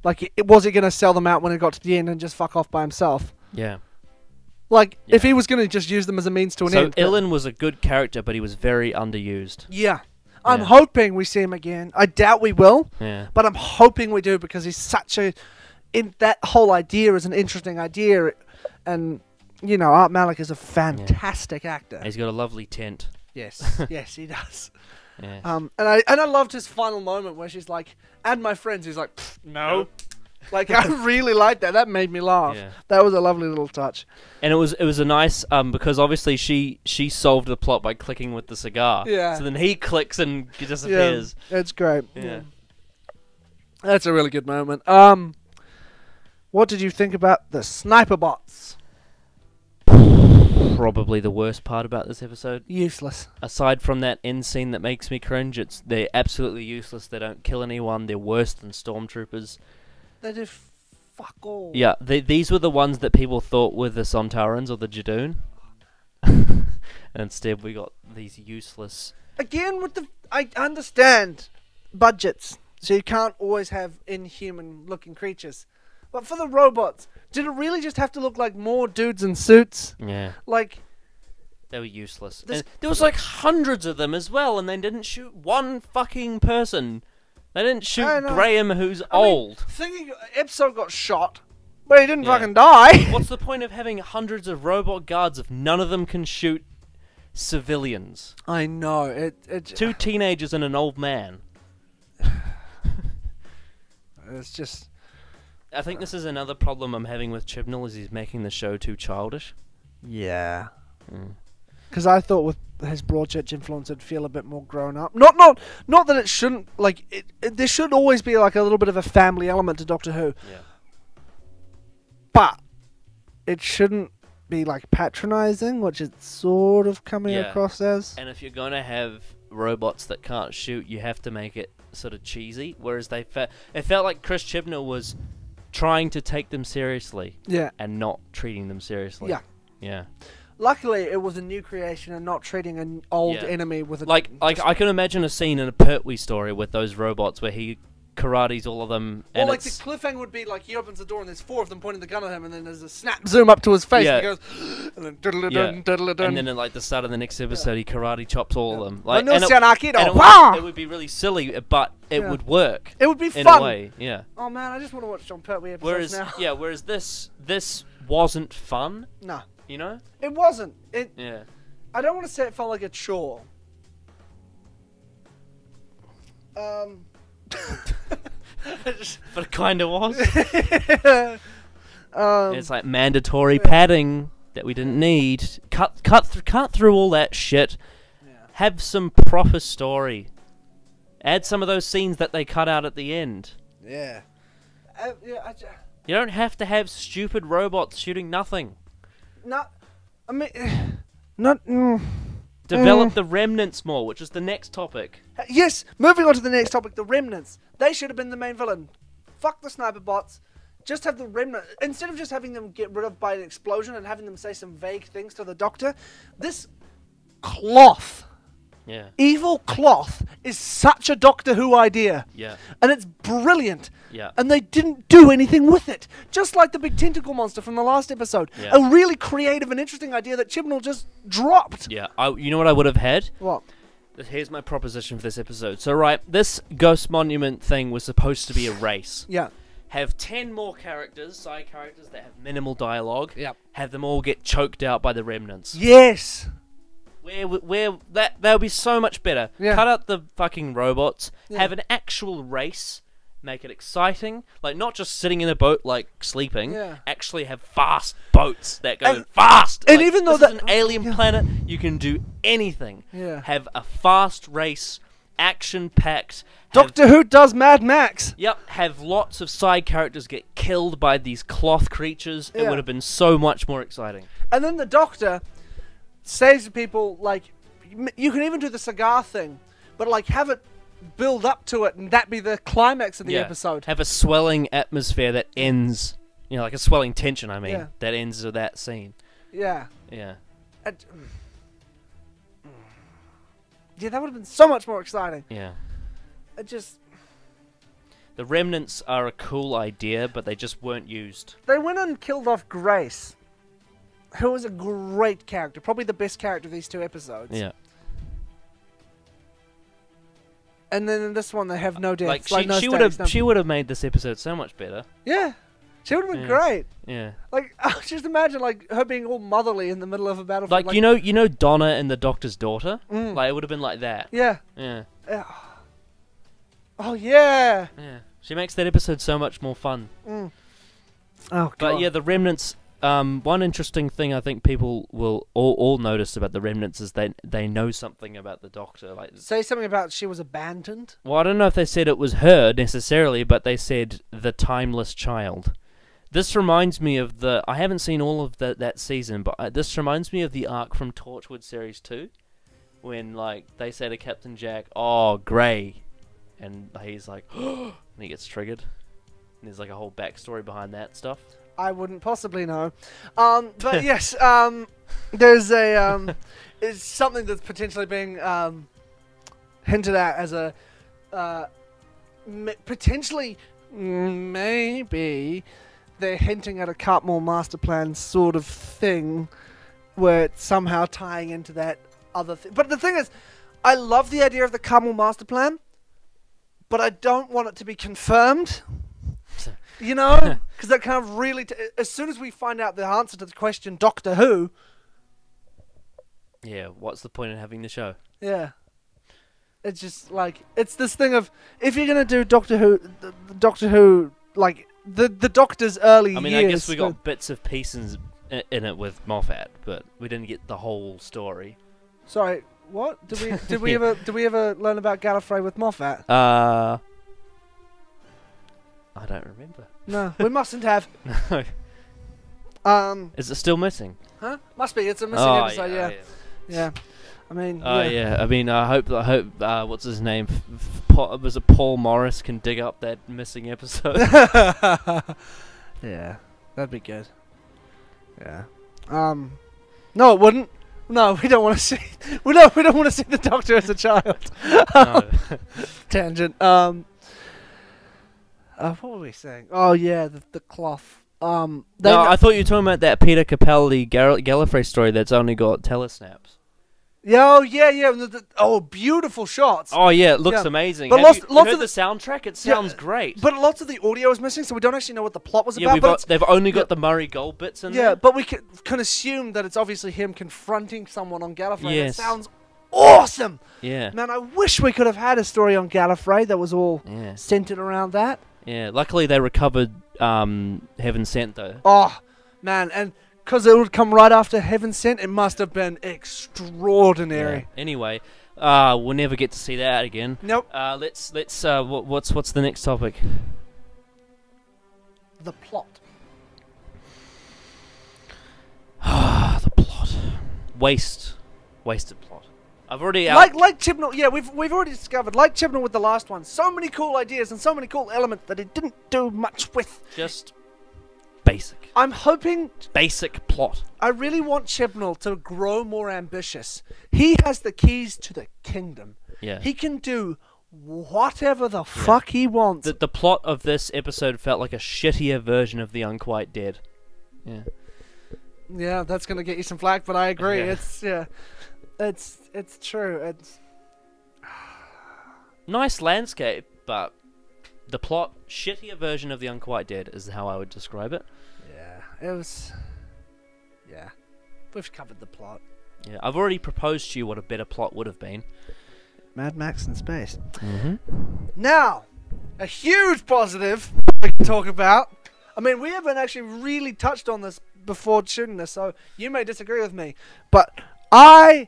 Like, was he going to sell them out when it got to the end and just fuck off by himself? Yeah. Like, Yeah. if he was going to just use them as a means to an So end. but- Ilan was a good character, but he was very underused. Yeah. I'm Yeah. hoping we see him again. I doubt we will, Yeah. but I'm hoping we do because he's such a... that whole idea is an interesting idea. And, you know, Art Malik is a fantastic actor. He's got a lovely tent. Yes. Yes, he does. Yeah. And I loved his final moment where she's like, and my friends, he's like, "Pfft, no. Like, I really liked that. That made me laugh. Yeah. That was a lovely little touch. And it was a nice because obviously she solved the plot by clicking with the cigar. Yeah. So then he clicks and disappears. Yeah, it's great. Yeah. That's a really good moment. What did you think about the sniper bots? Probably the worst part about this episode. Useless. Aside from that end scene that makes me cringe, they're absolutely useless. They don't kill anyone. They're worse than stormtroopers. They do fuck all. Yeah, these were the ones that people thought were the Sontarans or the Jadoon. And instead we got these useless... Again, I understand budgets, so you can't always have inhuman-looking creatures. But for the robots, did it really just have to look like more dudes in suits? Yeah. Like, They were useless. This- And there was like hundreds of them as well, and they didn't shoot one fucking person. They didn't I shoot know. Graham, who's I mean, old. thinking Ipso got shot, but he didn't Yeah. fucking die. What's the point of having hundreds of robot guards if none of them can shoot civilians? I know it. Two teenagers and an old man. It's just I think this is another problem I'm having with Chibnall, is he's making the show too childish. yeah. Mm. Because I thought with his Broadchurch influence, it'd feel a bit more grown up. Not that it shouldn't. Like there should always be like a little bit of a family element to Doctor Who, Yeah. but it shouldn't be like patronizing, which it's sort of coming Yeah. across as. And if you're going to have robots that can't shoot, you have to make it sort of cheesy. Whereas it felt like Chris Chibnall was trying to take them seriously Yeah. and not treating them seriously. Yeah. Yeah. Luckily, it was a new creation and not treating an old Yeah. enemy with a Like I can imagine a scene in a Pertwee story with those robots where he karates all of them. Or And like the it's, cliffhanger would be like he opens the door and there's four of them pointing the gun at him, and then there's a snap zoom up to his face, Yeah. and he goes, and then diddle-a-dun, Yeah. diddle-a-dun. and then at like the start of the next episode, he karate chops all of them. Like, Like, and Wah! it would be really silly, but it Yeah. would work It would be in fun. a way. Yeah. Oh man, I just want to watch John Pertwee episodes Whereas now. this wasn't fun. No, You know. it wasn't. Yeah. I don't want to say it felt like a chore. But it kind of was. Um, It's like mandatory padding. that we didn't need. Cut through all that shit. Yeah. Have some proper story. Add some of those scenes that they cut out at the end. Yeah. You don't have to have stupid robots shooting nothing. Not. I mean, not. Develop the remnants more, which is the next topic. Yes. Moving on to the next topic, the remnants. They should have been the main villain. Fuck the sniper bots. Just have the remnant instead of just having them get rid of by an explosion and having them say some vague things to the Doctor. This cloth. Yeah. Evil cloth is such a Doctor Who idea. Yeah. And it's brilliant. Yeah. And they didn't do anything with it. Just like the big tentacle monster from the last episode. Yeah. A really creative and interesting idea that Chibnall just dropped. Yeah. You know what I would have had? What? Here's my proposition for this episode. So, right, this Ghost Monument thing was supposed to be a race. Yeah. Have 10 more characters, side characters that have minimal dialogue. Yep. Have them all get choked out by the remnants. Yes. Where that would be so much better. Yeah. Cut out the fucking robots. Yeah. Have an actual race. Make it exciting. Like, not just sitting in a boat, like, sleeping. Yeah. Actually have fast boats that go And- fast. and Like, even though this is that- an alien yeah. planet, you can do anything. Yeah. Have a fast race, action-packed. Doctor Who does Mad Max. Yep, have lots of side characters get killed by these cloth creatures. It Yeah. would have been so much more exciting. And then the Doctor saves the people, like, you can even do the cigar thing, but, like, have it build up to it and that be the climax of the episode. Have a swelling atmosphere that ends, like a swelling tension, I mean, Yeah. that ends with that scene. Yeah. Yeah. And, yeah, that would have been so much more exciting. Yeah. It just... The remnants are a cool idea, but they just weren't used. They went and killed off Grace, who was a great character, probably the best character of these two episodes. Yeah. And then in this one, they have no deaths. Like, no she stakes, would have made this episode so much better. Yeah. She would have been Yeah. great. Yeah. Like, just imagine, like, her being all motherly in the middle of a battlefield. Like, you know Donna and the Doctor's daughter? Mm. Like, it would have been like that. Yeah. Yeah. Oh, yeah. Yeah. She makes that episode so much more fun. Mm. Oh, God. But yeah, the remnants. One interesting thing I think people will all notice about the remnants is they know something about the Doctor. Like, Say something about she was abandoned. well, I don't know if they said it was her necessarily, but they said the timeless child. This reminds me of the. I haven't seen all of that season, but this reminds me of the arc from Torchwood series 2, when like they say to Captain Jack, "Oh, Grey," and he's like, and he gets triggered. And there's like a whole backstory behind that stuff. I wouldn't possibly know. But yes, there's a it's something that's potentially being hinted at as a potentially maybe they're hinting at a Cartmore master plan sort of thing where it's somehow tying into that other thing. But the thing is, I love the idea of the Cartmore master plan, but I don't want it to be confirmed. You know? Because that kind of really... as soon as we find out the answer to the question, Doctor Who... Yeah, what's the point in having the show? Yeah. It's just, like... It's this thing of... If you're going to do Doctor Who... Doctor Who... Like, the Doctor's early years... I mean, I guess we got bits of pieces in it with Moffat, but we didn't get the whole story. Sorry, what? Did we ever learn about Gallifrey with Moffat? I don't remember. No, we mustn't have. No. Is it still missing? Huh? Must be. It's a missing episode. Yeah. I mean. Oh yeah. I mean, I hope. What's his name? Was it Paul Morris can dig up that missing episode? Yeah, that'd be good. Yeah. No, it wouldn't. No, we don't want to see. We don't want to see the Doctor as a child. No. Tangent. What were we saying? Oh yeah, the cloth. No, I thought you were talking about that Peter Capaldi Gallifrey story that's only got telesnaps. Yeah, oh, beautiful shots. Oh yeah, it looks amazing. But Have you lots heard of the soundtrack? It sounds great. But lots of the audio is missing, so we don't actually know what the plot was Yeah, about. they've only got the Murray Gold bits in there. Yeah, but we can assume that it's obviously him confronting someone on Gallifrey. Yes. That sounds awesome. Yeah. Man, I wish we could have had a story on Gallifrey that was all Yeah. centered around that. Yeah. Luckily, they recovered Heaven Sent though. Oh, man, and because it would come right after Heaven Sent. It must have been extraordinary. Yeah. Anyway, we'll never get to see that again. Nope. Let's what's the next topic? The plot. The plot. Wasted plot. I've already Like Chibnall, yeah, we've already discovered. Like Chibnall with the last one, so many cool ideas and so many cool elements that it didn't do much with. just basic. I'm hoping. Basic plot. I really want Chibnall to grow more ambitious. He has the keys to the kingdom. Yeah. He can do whatever the fuck he wants. The plot of this episode felt like a shittier version of The Unquite Dead. Yeah. Yeah, that's gonna get you some flack, but I agree. Yeah. It's true. It's Nice landscape, but the plot, shittier version of The Unquite Dead is how I would describe it. yeah, it was. Yeah, we've covered the plot. Yeah, I've already proposed to you what a better plot would have been. Mad Max in space. Mm-hmm. Now, a huge positive we can talk about. I mean, we haven't actually really touched on this before shooting this, so you may disagree with me, but I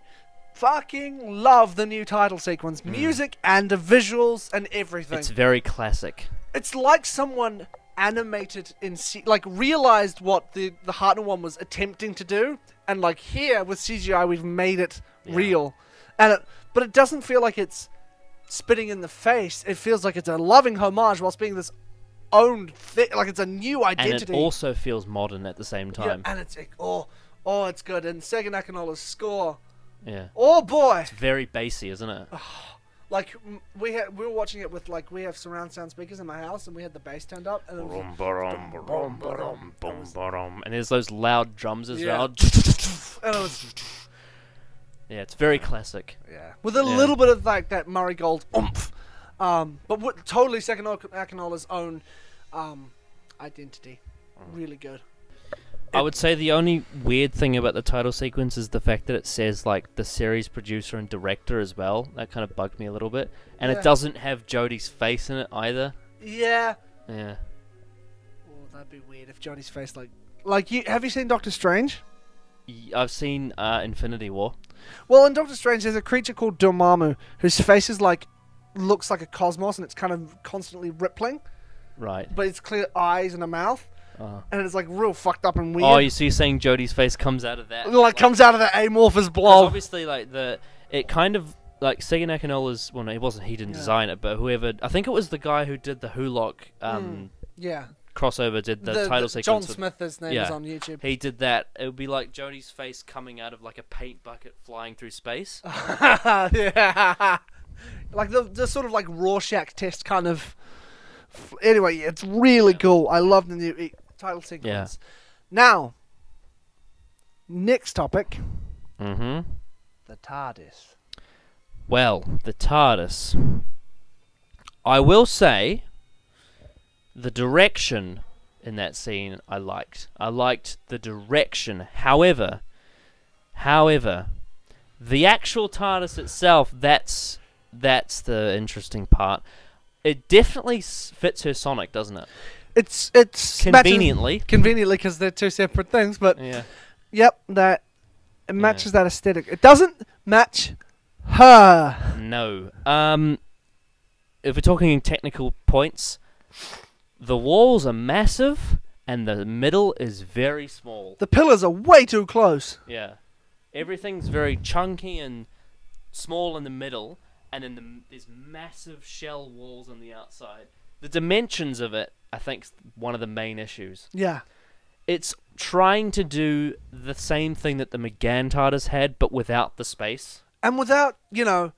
fucking love the new title sequence, music and the visuals and everything. It's very classic. It's like someone animated like realized what the Hartnell one was attempting to do, and like here with CGI we've made it real, and but it doesn't feel like it's spitting in the face. It feels like it's a loving homage whilst being this own thing, like it's a new identity. And it also feels modern at the same time. Yeah, and it's it's good. And Sega Nakanola's score, Yeah. oh boy, It's very bassy, isn't it? like we were watching it with we have surround sound speakers in my house, and we had the bass turned up, and it was, And there's those loud drums as well. and it was Yeah, it's very classic. with a little bit of like that Murray Gold oomph, but with totally Sega Nakanola's own identity. Really good. I would say the only weird thing about the title sequence is the fact that it says like the series producer and director as well. That kind of bugged me a little bit. And Yeah. it doesn't have Jodie's face in it either. Yeah. Yeah. Oh, that'd be weird if Johnny's face like you have you seen Doctor Strange? I've seen Infinity War. Well, in Doctor Strange, there's a creature called Dormammu whose face is looks like a cosmos, and it's kind of constantly rippling, Right. but it's clear eyes and a mouth, and it's like real fucked up and weird. Oh, so you're saying Jodie's face comes out of that? like comes out of the amorphous 'cause blob. obviously, like it kind of like Sega Nakanola's. Well, no, it wasn't. He didn't design it, but whoever. I think it was the guy who did the Hulock Yeah, crossover. Did the title sequence. John with- Smith, his name is on YouTube. He did that. It would be like Jodie's face coming out of like a paint bucket flying through space. Yeah, like the sort of like Rorschach test kind of. Anyway, it's really cool. I love the new title sequence. Now, next topic. Mm-hmm. The TARDIS. Well, the TARDIS. I will say, the direction in that scene I liked. I liked the direction. However, the actual TARDIS itself, that's the interesting part. It definitely fits her Sonic, doesn't it? It's Conveniently. conveniently because they're two separate things, but Yeah. yep, that it matches that aesthetic. It doesn't match her. No. If we're talking in technical points, the walls are massive and the middle is very small. The pillars are way too close. Yeah. Everything's very chunky and small in the middle, and then there's massive shell walls on the outside. The dimensions of it, I think, is one of the main issues. Yeah. It's trying to do the same thing that the McGann TARDIS had, but without the space. And without, the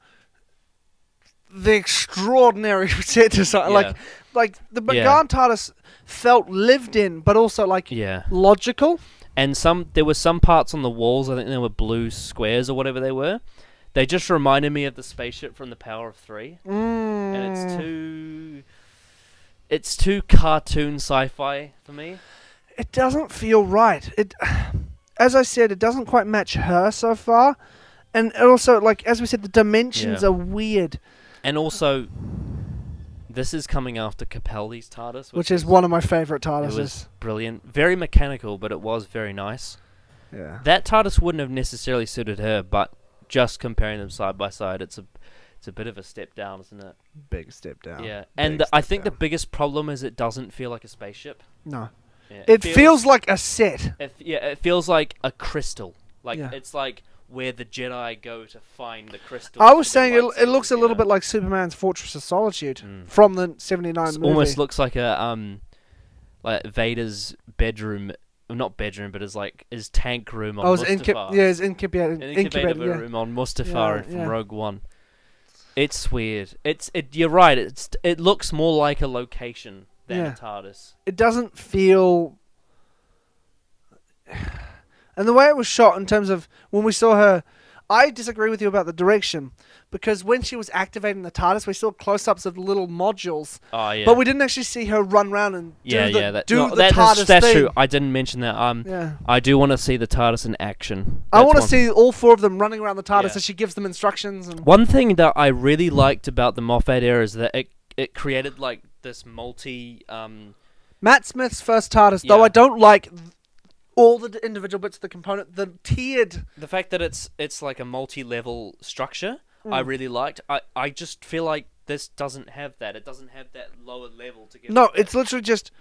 extraordinary set design. Yeah. Like the Yeah. McGann TARDIS felt lived in, but also Yeah. logical. And there were some parts on the walls, I think there were blue squares or whatever they were. They just reminded me of the spaceship from The Power of Three. And it's too cartoon sci-fi for me. It doesn't feel right. As I said, it doesn't quite match her so far. And also, as we said, the dimensions are weird. And also, this is coming after Capaldi's TARDIS, Which is one of my favourite it TARDISes. was brilliant. Very mechanical, but it was very nice. Yeah. That TARDIS wouldn't have necessarily suited her, but just comparing them side by side, it's a bit of a step down, isn't it? Big step down. Yeah, Big and I step think the down. biggest problem is it doesn't feel like a spaceship. No. Yeah, It feels like a set. it feels like a crystal. Like Yeah. it's like where the Jedi go to find the crystal. I was saying it looks a little bit like Superman's Fortress of Solitude from the '79 movie. Almost looks like a like Vader's bedroom. Not bedroom, but his tank room on Mustafar. his incubator Incubator yeah. room on Mustafar from yeah. Rogue One. It's weird. You're right. It looks more like a location than a TARDIS. It doesn't feel. And the way it was shot, in terms of when we saw her, I disagree with you about the direction, because when she was activating the TARDIS, we saw close-ups of the little modules, Oh yeah. but we didn't actually see her run around and do the TARDIS that's thing. true. I didn't mention that. Yeah. I do want to see the TARDIS in action. I want to That's see all four of them running around the TARDIS Yeah. as she gives them instructions. And one thing that I really liked about the Moffat era is that it created like this multi. Matt Smith's first TARDIS, though Yeah. I don't like all the individual bits of the component, the tiered. The fact that it's like a multi-level structure, I really liked. I just feel like this doesn't have that. It doesn't have that lower level to give. No, it it's literally just.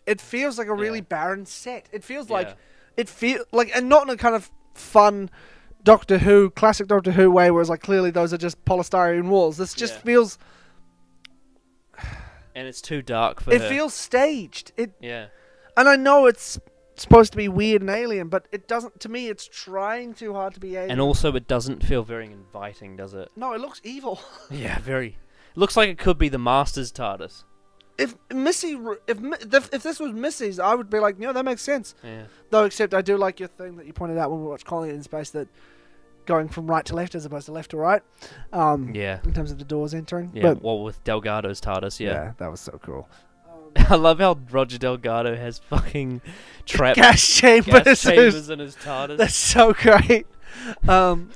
It feels like a really Yeah. barren set. It feels Yeah. like and not in a kind of fun Doctor Who, classic Doctor Who way, where it's like clearly those are just polystyrene walls. This just Yeah. feels. and it's too dark for It her. feels staged. Yeah. And I know it's supposed to be weird and alien, but it doesn't. To me, it's trying too hard to be alien. And also, it doesn't feel very inviting, does it? No, it looks evil. Yeah, very. It looks like it could be the Master's TARDIS. If this was Missy's, I would be like, that makes sense. Yeah. Though, except I do like your thing that you pointed out when we watched Colony in Space, that going from right to left as opposed to left to right. Yeah. In terms of the doors entering. Yeah. But, Well, with Delgado's TARDIS, yeah. that was so cool. I love how Roger Delgado has fucking trapped Gas chambers. gas chambers in his TARDIS. That's so great. Man,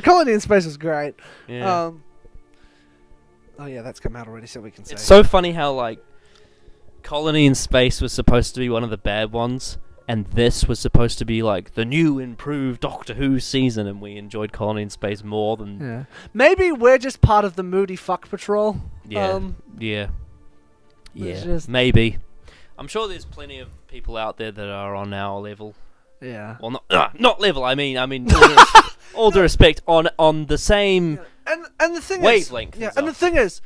Colony in Space was great. Yeah. Oh yeah, that's come out already, so we can say. It's so funny how like Colony in Space was supposed to be one of the bad ones, and this was supposed to be like the new improved Doctor Who season, and we enjoyed Colony in Space more than Yeah. Maybe we're just part of the moody fuck patrol. yeah. It's just- Maybe. I'm sure there's plenty of people out there that are on our level. Yeah. Well, not level. I mean, all due respect, on the same. And the thing Wavelength is, and and the stuff. thing is,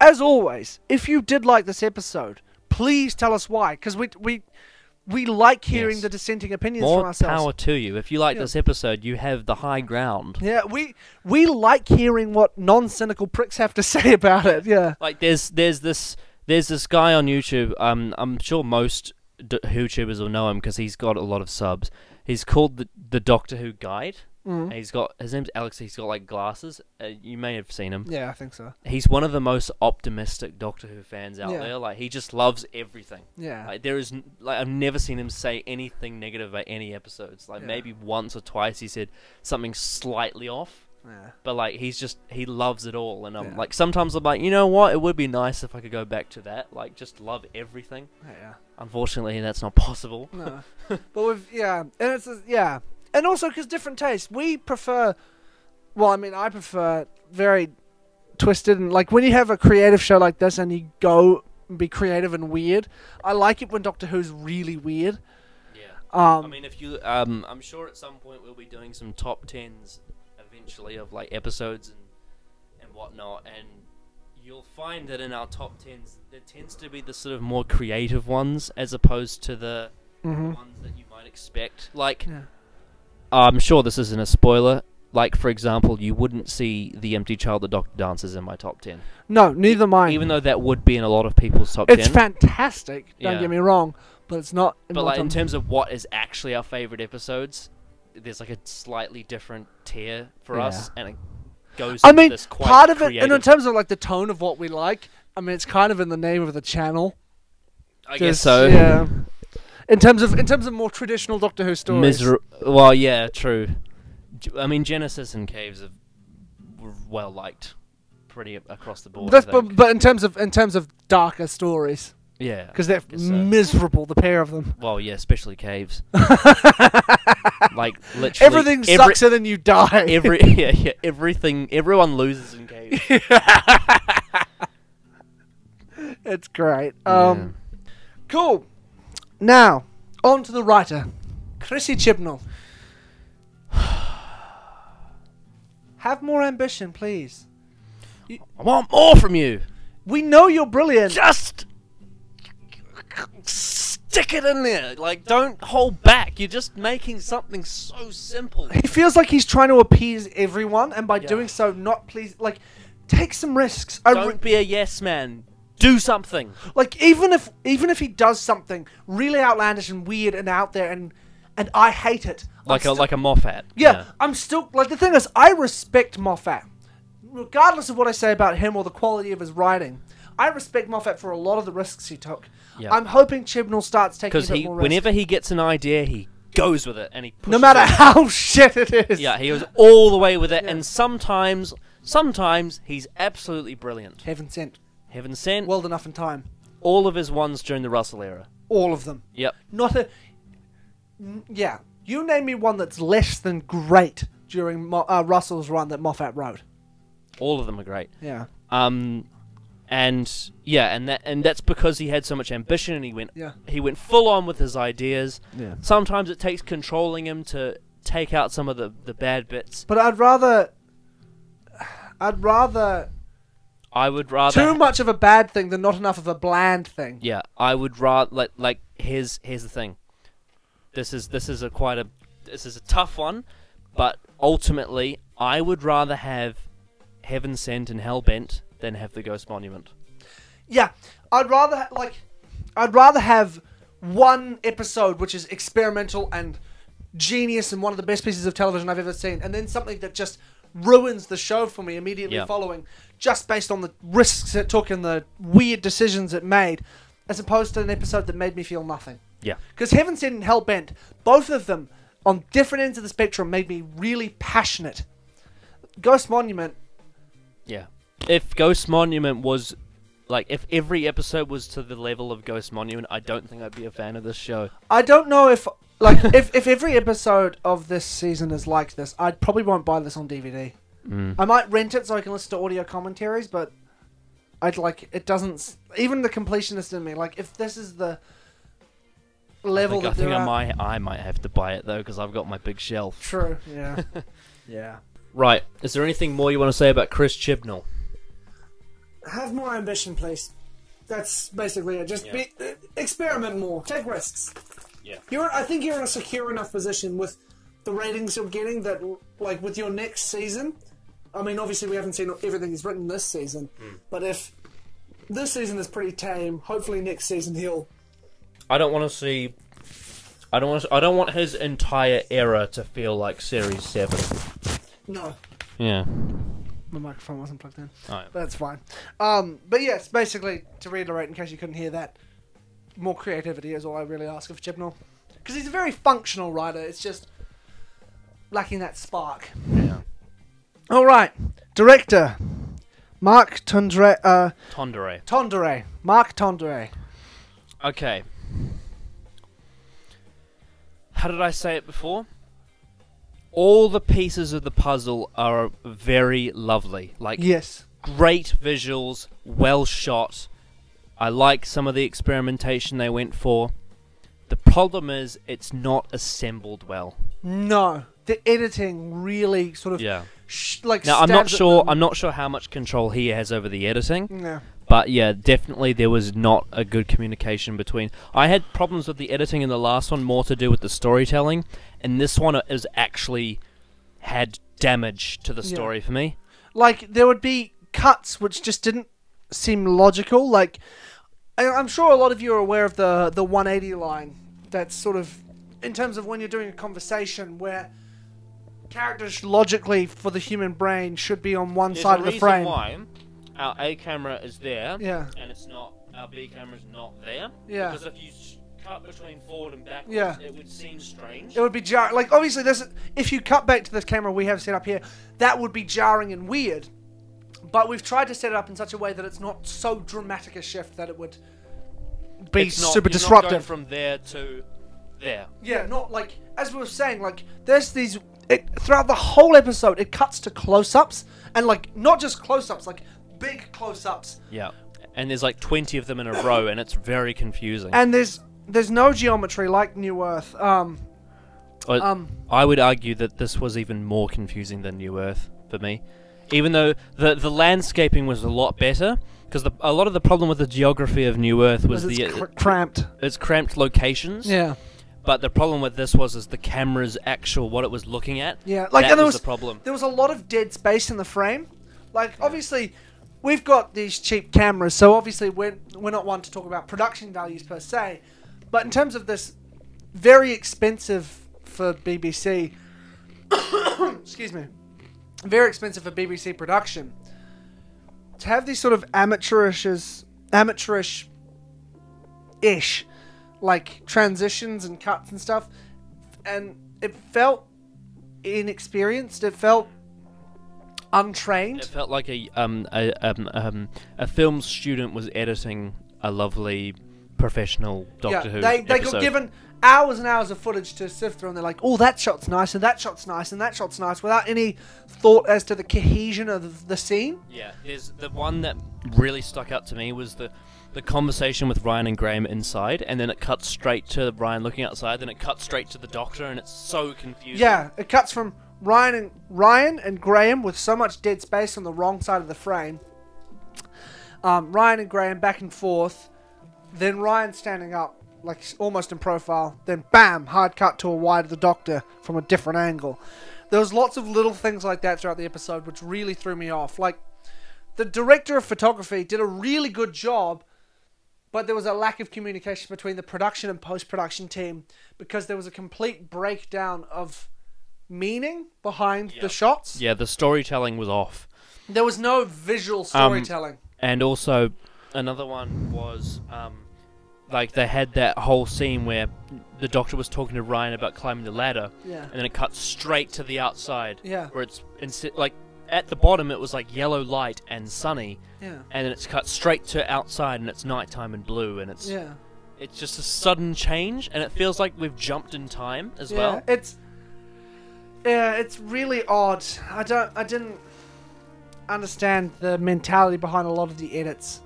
as always, if you did like this episode, please tell us why, because we like hearing Yes. the dissenting opinions More from ourselves. power to you. If you like Yeah. this episode, you have the high ground. Yeah, we like hearing what non-cynical pricks have to say about it. Yeah. Like there's this guy on YouTube. I'm sure most YouTubers will know him because he's got a lot of subs. He's called the Doctor Who Guide. Mm. His name's Alex. He's got like glasses. You may have seen him. Yeah, I think so. He's one of the most optimistic Doctor Who fans out Yeah. there. Like he just loves everything. Yeah. Like there is I've never seen him say anything negative about any episodes. Like Yeah. maybe once or twice he said something slightly off. Yeah. But like he loves it all, and I'm Yeah. like sometimes I'm like, you know what, it would be nice if I could go back to that, like just love everything. Yeah. Unfortunately, that's not possible. No. But and also because different tastes. We prefer. Well, I mean, I prefer very twisted and like when you have a creative show like this and you go and be creative and weird. I like it when Doctor Who's really weird. Yeah. I I mean, if you, I'm sure at some point we'll be doing some top tens eventually of like episodes and whatnot, and you'll find that in our top tens there tends to be the sort of more creative ones as opposed to the ones that you might expect. Like, Yeah. I'm sure this isn't a spoiler. Like, for example, you wouldn't see The Empty Child, The Doctor Dances in my top 10. No, neither mine. Even though that would be in a lot of people's top it's 10. fantastic. Don't Yeah. get me wrong, but it's not. But like in terms. terms of what is actually our favorite episodes, there's like a slightly different tier for us, and it goes I into mean, this quite part of it, creative, and in terms of like the tone of what we like, I mean, it's kind of in the name of the channel. I guess Just- so. Yeah. In terms of more traditional Doctor Who stories. Well, yeah, true. I mean, Genesis and Caves were well liked, pretty across the board. That's, I think. but in terms of darker stories. Yeah. Because they're guess so. miserable, the pair of them. Well, yeah, especially caves. Like literally Everything sucks and then you die. Everything. Everyone loses in caves. It's great. Yeah. Cool. Now, on to the writer, Chrissy Chibnall. Have more ambition, please. I want more from you. We know you're brilliant. Just stick it in there. Like, don't hold back. You're just making something so simple. He feels like he's trying to appease everyone, and by Yeah. doing so, not please. Like, take some risks. Don't be a yes man. Do something. Like, even if he does something really outlandish and weird and out there, and I hate it. Like a Moffat. Yeah, I'm still like, the thing is, I respect Moffat, regardless of what I say about him or the quality of his writing. I respect Moffat for a lot of the risks he took. Yeah. I'm hoping Chibnall starts taking a Because bit more risk. whenever he gets an idea, he goes with it and he pushes No matter it. how shit it is. Yeah, he goes all the way with it, Yeah. and sometimes he's absolutely brilliant. Heaven sent. Heaven sent. Well enough in time. All of his ones during the Russell era. All of them. Yep. Not a... Yeah. You name me one that's less than great during Russell's run that Moffat wrote. All of them are great. Yeah. And yeah, and that's because he had so much ambition, and Yeah. he went full on with his ideas. Yeah. Sometimes it takes controlling him to take out some of the bad bits. But I'd rather I would rather too much of a bad thing than not enough of a bland thing. Yeah, I would rather like here's the thing. This is a tough one, but ultimately I would rather have Heaven Sent and Hellbent than have the Ghost Monument. Yeah, I'd rather have one episode which is experimental and genius and one of the best pieces of television I've ever seen, and then something that just ruins the show for me immediately Yeah. following, just based on the risks it took and the weird decisions it made, as opposed to an episode that made me feel nothing. Yeah. Because Heaven Sent and Hellbent, both of them, on different ends of the spectrum, made me really passionate. Ghost Monument... Yeah. If Ghost Monument was like if every episode was to the level of Ghost Monument, I don't think I'd be a fan of this show. I don't know if... Like, if every episode of this season is like this, I probably won't buy this on DVD. I might rent it so I can listen to audio commentaries, but it doesn't... Even the completionist in me, like, if this is the level I think I might have to buy it though, because I've got my big shelf. True, yeah. Yeah. Right. Is there anything more you want to say about Chris Chibnall? Have more ambition, please. That's basically it. Just experiment more. Take risks. Yeah. I think you're in a secure enough position with the ratings you're getting that, like, with your next season... I mean, obviously we haven't seen everything he's written this season, but if this season is pretty tame, hopefully next season he'll... I don't want his entire era to feel like Series 7. No. Yeah. My microphone wasn't plugged in. Oh, yeah. But that's fine. But yes, basically, to reiterate, in case you couldn't hear that, more creativity is all I really ask of Chibnall. Because he's a very functional writer, it's just lacking that spark. Yeah. Alright, director, Mark Tondre. Tondere. Mark Tondere. Okay. How did I say it before? All the pieces of the puzzle are very lovely. Like, Yes. great visuals, well shot. I like some of the experimentation they went for. The problem is, it's not assembled well. No. The editing really sort of... Yeah. Now, I'm not sure how much control he has over the editing. Yeah. But yeah, definitely there was not a good communication between... I had problems with the editing in the last one, more to do with the storytelling, and this one is actually had damage to the story for me. Like, there would be cuts which just didn't seem logical. Like, I'm sure a lot of you are aware of the 180 line. That's sort of, in terms of when you're doing a conversation where characters logically, for the human brain, should be on one side of the frame. Why our A camera is there, Yeah. and it's not. Our B camera is not there. Yeah. Because if you cut between forward and backwards, Yeah. it would seem strange. It would be jarring. Like, obviously, if you cut back to this camera we have set up here, that would be jarring and weird. But we've tried to set it up in such a way that it's not so dramatic a shift that it would be It's not, super you're not going disruptive. from there to there. Yeah, not like, as we were saying, like, there's these, throughout the whole episode, it cuts to close-ups, and, like, not just close-ups, like, big close-ups. Yeah. And there's like 20 of them in a row, and it's very confusing. And there's no geometry like New Earth. I would argue that this was even more confusing than New Earth for me. Even though the landscaping was a lot better, because a lot of the problem with the geography of New Earth was cramped. It's cramped locations. Yeah. But the problem with this was the camera's actual, what it was looking at. Yeah, like, that and was the problem. There was a lot of dead space in the frame. Like, obviously, we've got these cheap cameras, so obviously we're not one to talk about production values per se. But in terms of this, very expensive for BBC, excuse me, very expensive for BBC production, to have these sort of amateurish-ish, like, transitions and cuts and stuff, and it felt inexperienced. It felt untrained. It felt like a film student was editing a lovely professional Doctor Who They episode. got given hours and hours of footage to sift through, and they're like, oh, that shot's nice, and that shot's nice, and that shot's nice, without any thought as to the cohesion of the scene. Yeah, there's the one that really stuck out to me was the conversation with Ryan and Graham inside, and then it cuts straight to Ryan looking outside, then it cuts straight to the Doctor, and it's so confusing. Yeah, it cuts from Ryan and Graham with so much dead space on the wrong side of the frame. Ryan and Graham back and forth, then Ryan standing up, like almost in profile, then bam, hard cut to a wide of the Doctor from a different angle. There was lots of little things like that throughout the episode, which really threw me off. Like, the director of photography did a really good job, but there was a lack of communication between the production and post-production team, because there was a complete breakdown of meaning behind the shots. Yeah, the storytelling was off. There was no visual storytelling. And also, another one was, like, they had that whole scene where the Doctor was talking to Ryan about climbing the ladder, Yeah. and then it cuts straight to the outside, Yeah. where it's, like, at the bottom it was like yellow light and sunny, Yeah. and then it's cut straight to outside and it's nighttime and blue, and it's just a sudden change, and it feels like we've jumped in time as well. It's really odd. I didn't understand the mentality behind a lot of the edits.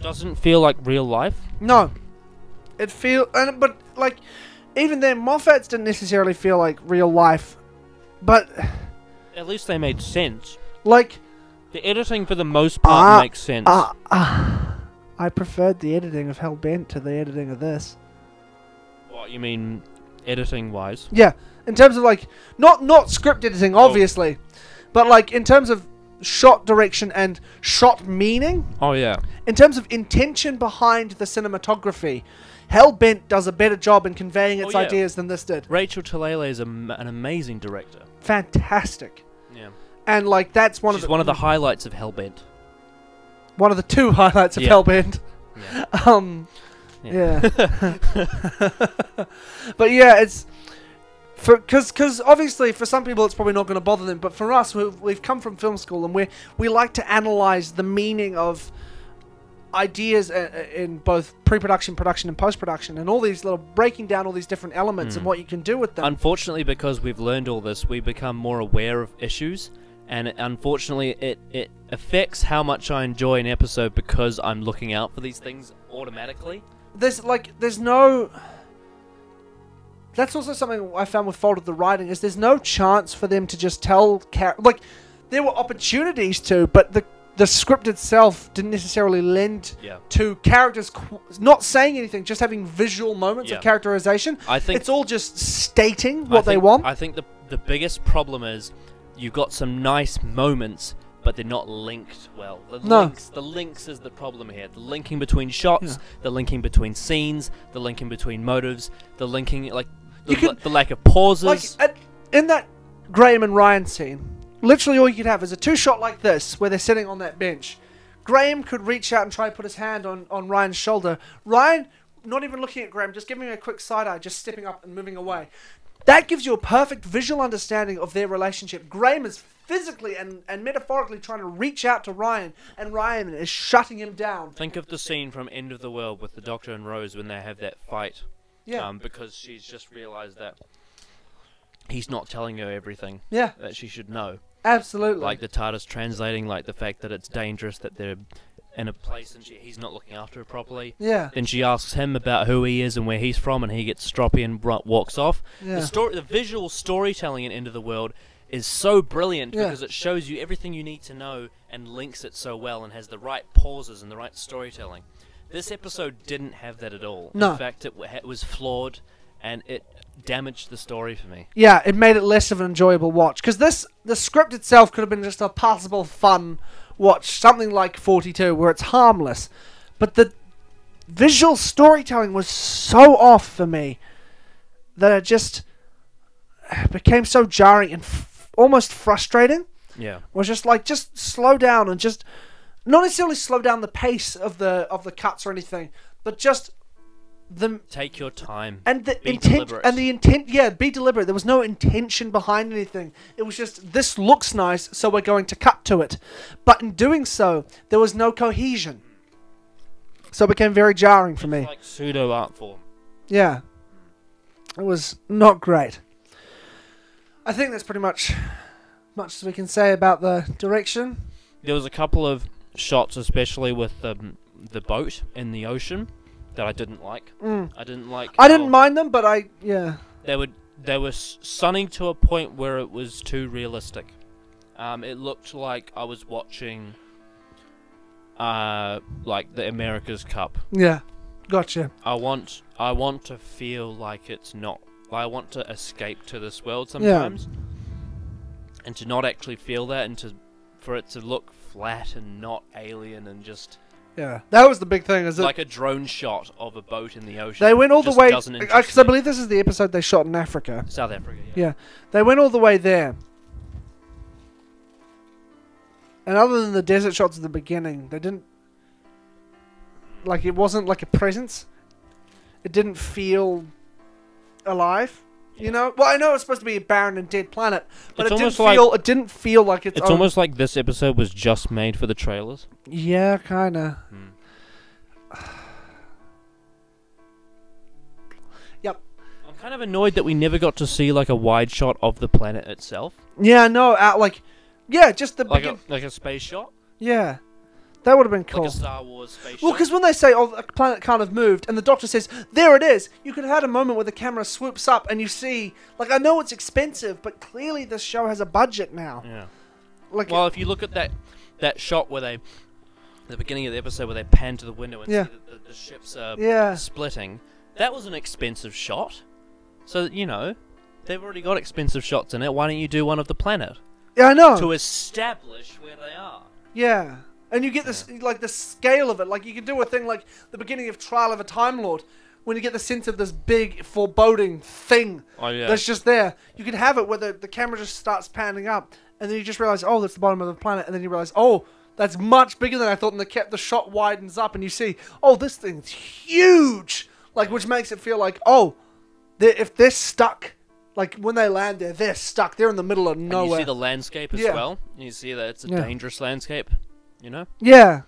Doesn't feel like real life. No, but like, even then, Moffat's didn't necessarily feel like real life, but At least they made sense. like, The editing for the most part makes sense. I preferred the editing of Hellbent to the editing of this. What, you mean editing wise? Yeah, in terms of like, not script editing, obviously, but like in terms of shot direction and shot meaning, Oh yeah. in terms of intention behind the cinematography, Hellbent does a better job in conveying its yeah. ideas than this did. Rachel Talalay is an amazing director. Fantastic. Yeah. And like, that's one She's of the one of the highlights of Hellbent. one of the two highlights of Yeah. Hellbent. Yeah. But yeah, it's because obviously for some people it's probably not going to bother them, but for us, we've come from film school, and we like to analyze the meaning of ideas in both pre-production, production, and post-production, and all these little breaking down all these different elements and what you can do with them. Unfortunately, because we've learned all this, we become more aware of issues, and unfortunately it affects how much I enjoy an episode, because I'm looking out for these things automatically. There's no. That's also something I found with fault of the writing, is there's no chance for them to just tell like, there were opportunities to, but the script itself didn't necessarily lend to characters not saying anything, just having visual moments of characterization. I think it's all just stating what they want. I think the biggest problem is you've got some nice moments, but they're not linked well. The links is the problem here. The linking between shots, the linking between scenes, the linking between motives, the linking, like, the lack of pauses. Like, in that Graham and Ryan scene, literally all you could have is a two-shot like this, where they're sitting on that bench. Graham could reach out and try to put his hand on Ryan's shoulder. Ryan, not even looking at Graham, just giving him a quick side-eye, just stepping up and moving away. that gives you a perfect visual understanding of their relationship. Graham is physically and metaphorically trying to reach out to Ryan, and Ryan is shutting him down. Think of the scene from End of the World with the Doctor and Rose when they have that fight. Yeah. Because she's just realised that he's not telling her everything Yeah. that she should know. Absolutely. Like the TARDIS translating, like the fact that it's dangerous, that they're in a place and he's not looking after her properly. Yeah. Then she asks him about who he is and where he's from, and he gets stroppy and walks off. Yeah. The visual storytelling in End of the World is so brilliant Yeah. because it shows you everything you need to know and links it so well and has the right pauses and the right storytelling. This episode didn't have that at all. No. In fact, it was flawed, and it damaged the story for me. Yeah, it made it less of an enjoyable watch. Because the script itself could have been just a passable, fun watch. Something like 42, where it's harmless. But the visual storytelling was so off for me that it just became so jarring and almost frustrating. Yeah. It was just like, just slow down and just... Not necessarily slow down the pace of the cuts or anything, but just... Take your time. And the Be intent, deliberate. and the intent, yeah, be deliberate. There was no intention behind anything. It was just, this looks nice, so we're going to cut to it. But in doing so, there was no cohesion. So it became very jarring for me. It's like pseudo art form. Yeah. It was not great. I think that's pretty much as we can say about the direction. There was a couple of shots, especially with the boat in the ocean, that I didn't like. I didn't like. I didn't mind them, but They were sunning to a point where it was too realistic. It looked like I was watching, like the America's Cup. Yeah, gotcha. I want to feel like it's not. I want to escape to this world sometimes, and to not actually feel that, and for it to look flat and not alien and just. Yeah, that was the big thing. Is Like a drone shot of a boat in the ocean. They went all the just way doesn't interest because I me. believe this is the episode they shot in Africa. South Africa. Yeah, they went all the way there. And other than the desert shots at the beginning, they didn't... Like, it wasn't like a presence. It didn't feel alive, you know? Well, I know it's supposed to be a barren and dead planet, but It's it didn't feel like its It's own... almost like this episode was just made for the trailers. Yeah, kinda. Yep. I'm kind of annoyed that we never got to see like a wide shot of the planet itself, Yeah, no, yeah, just the like a space shot, yeah. That would have been cool. like a Star Wars space Well, shot. because when they say, oh, the planet can't have moved, and the Doctor says, there it is, you could have had a moment where the camera swoops up and you see, like, I know it's expensive, but clearly this show has a budget now. Yeah. Like, Well, if you look at that shot where they, the beginning of the episode where they pan to the window and Yeah. see that the ships are Yeah. splitting, that was an expensive shot. So, you know, they've already got expensive shots in it. Why don't you do one of the planet yeah, I know. to establish where they are? Yeah. And you get this, like, the scale of it. Like, you can do a thing like the beginning of Trial of a Time Lord, when you get the sense of this big, foreboding thing Oh yeah. that's just there. You can have it where the camera just starts panning up, and then you just realize, oh, that's the bottom of the planet, and then you realize, oh, that's much bigger than I thought, and the shot widens up, and you see, oh, this thing's huge! Like, which makes it feel like, oh, if they're stuck, like, when they land there, they're stuck. They're in the middle of And nowhere. you see the landscape as Yeah. well. You see that it's a Yeah. dangerous landscape, you know? Yeah.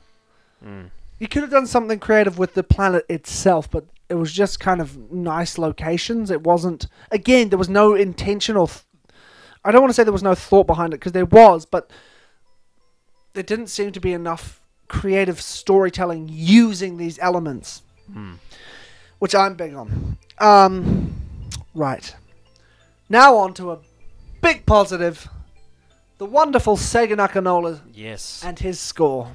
Mm. You could have done something creative with the planet itself, but it was just kind of nice locations. It wasn't... Again, there was no intention or... I don't want to say there was no thought behind it, because there was, but there didn't seem to be enough creative storytelling using these elements, which I'm big on. Right. Now on to a big positive. The wonderful Sega Nakanola Yes. and his score.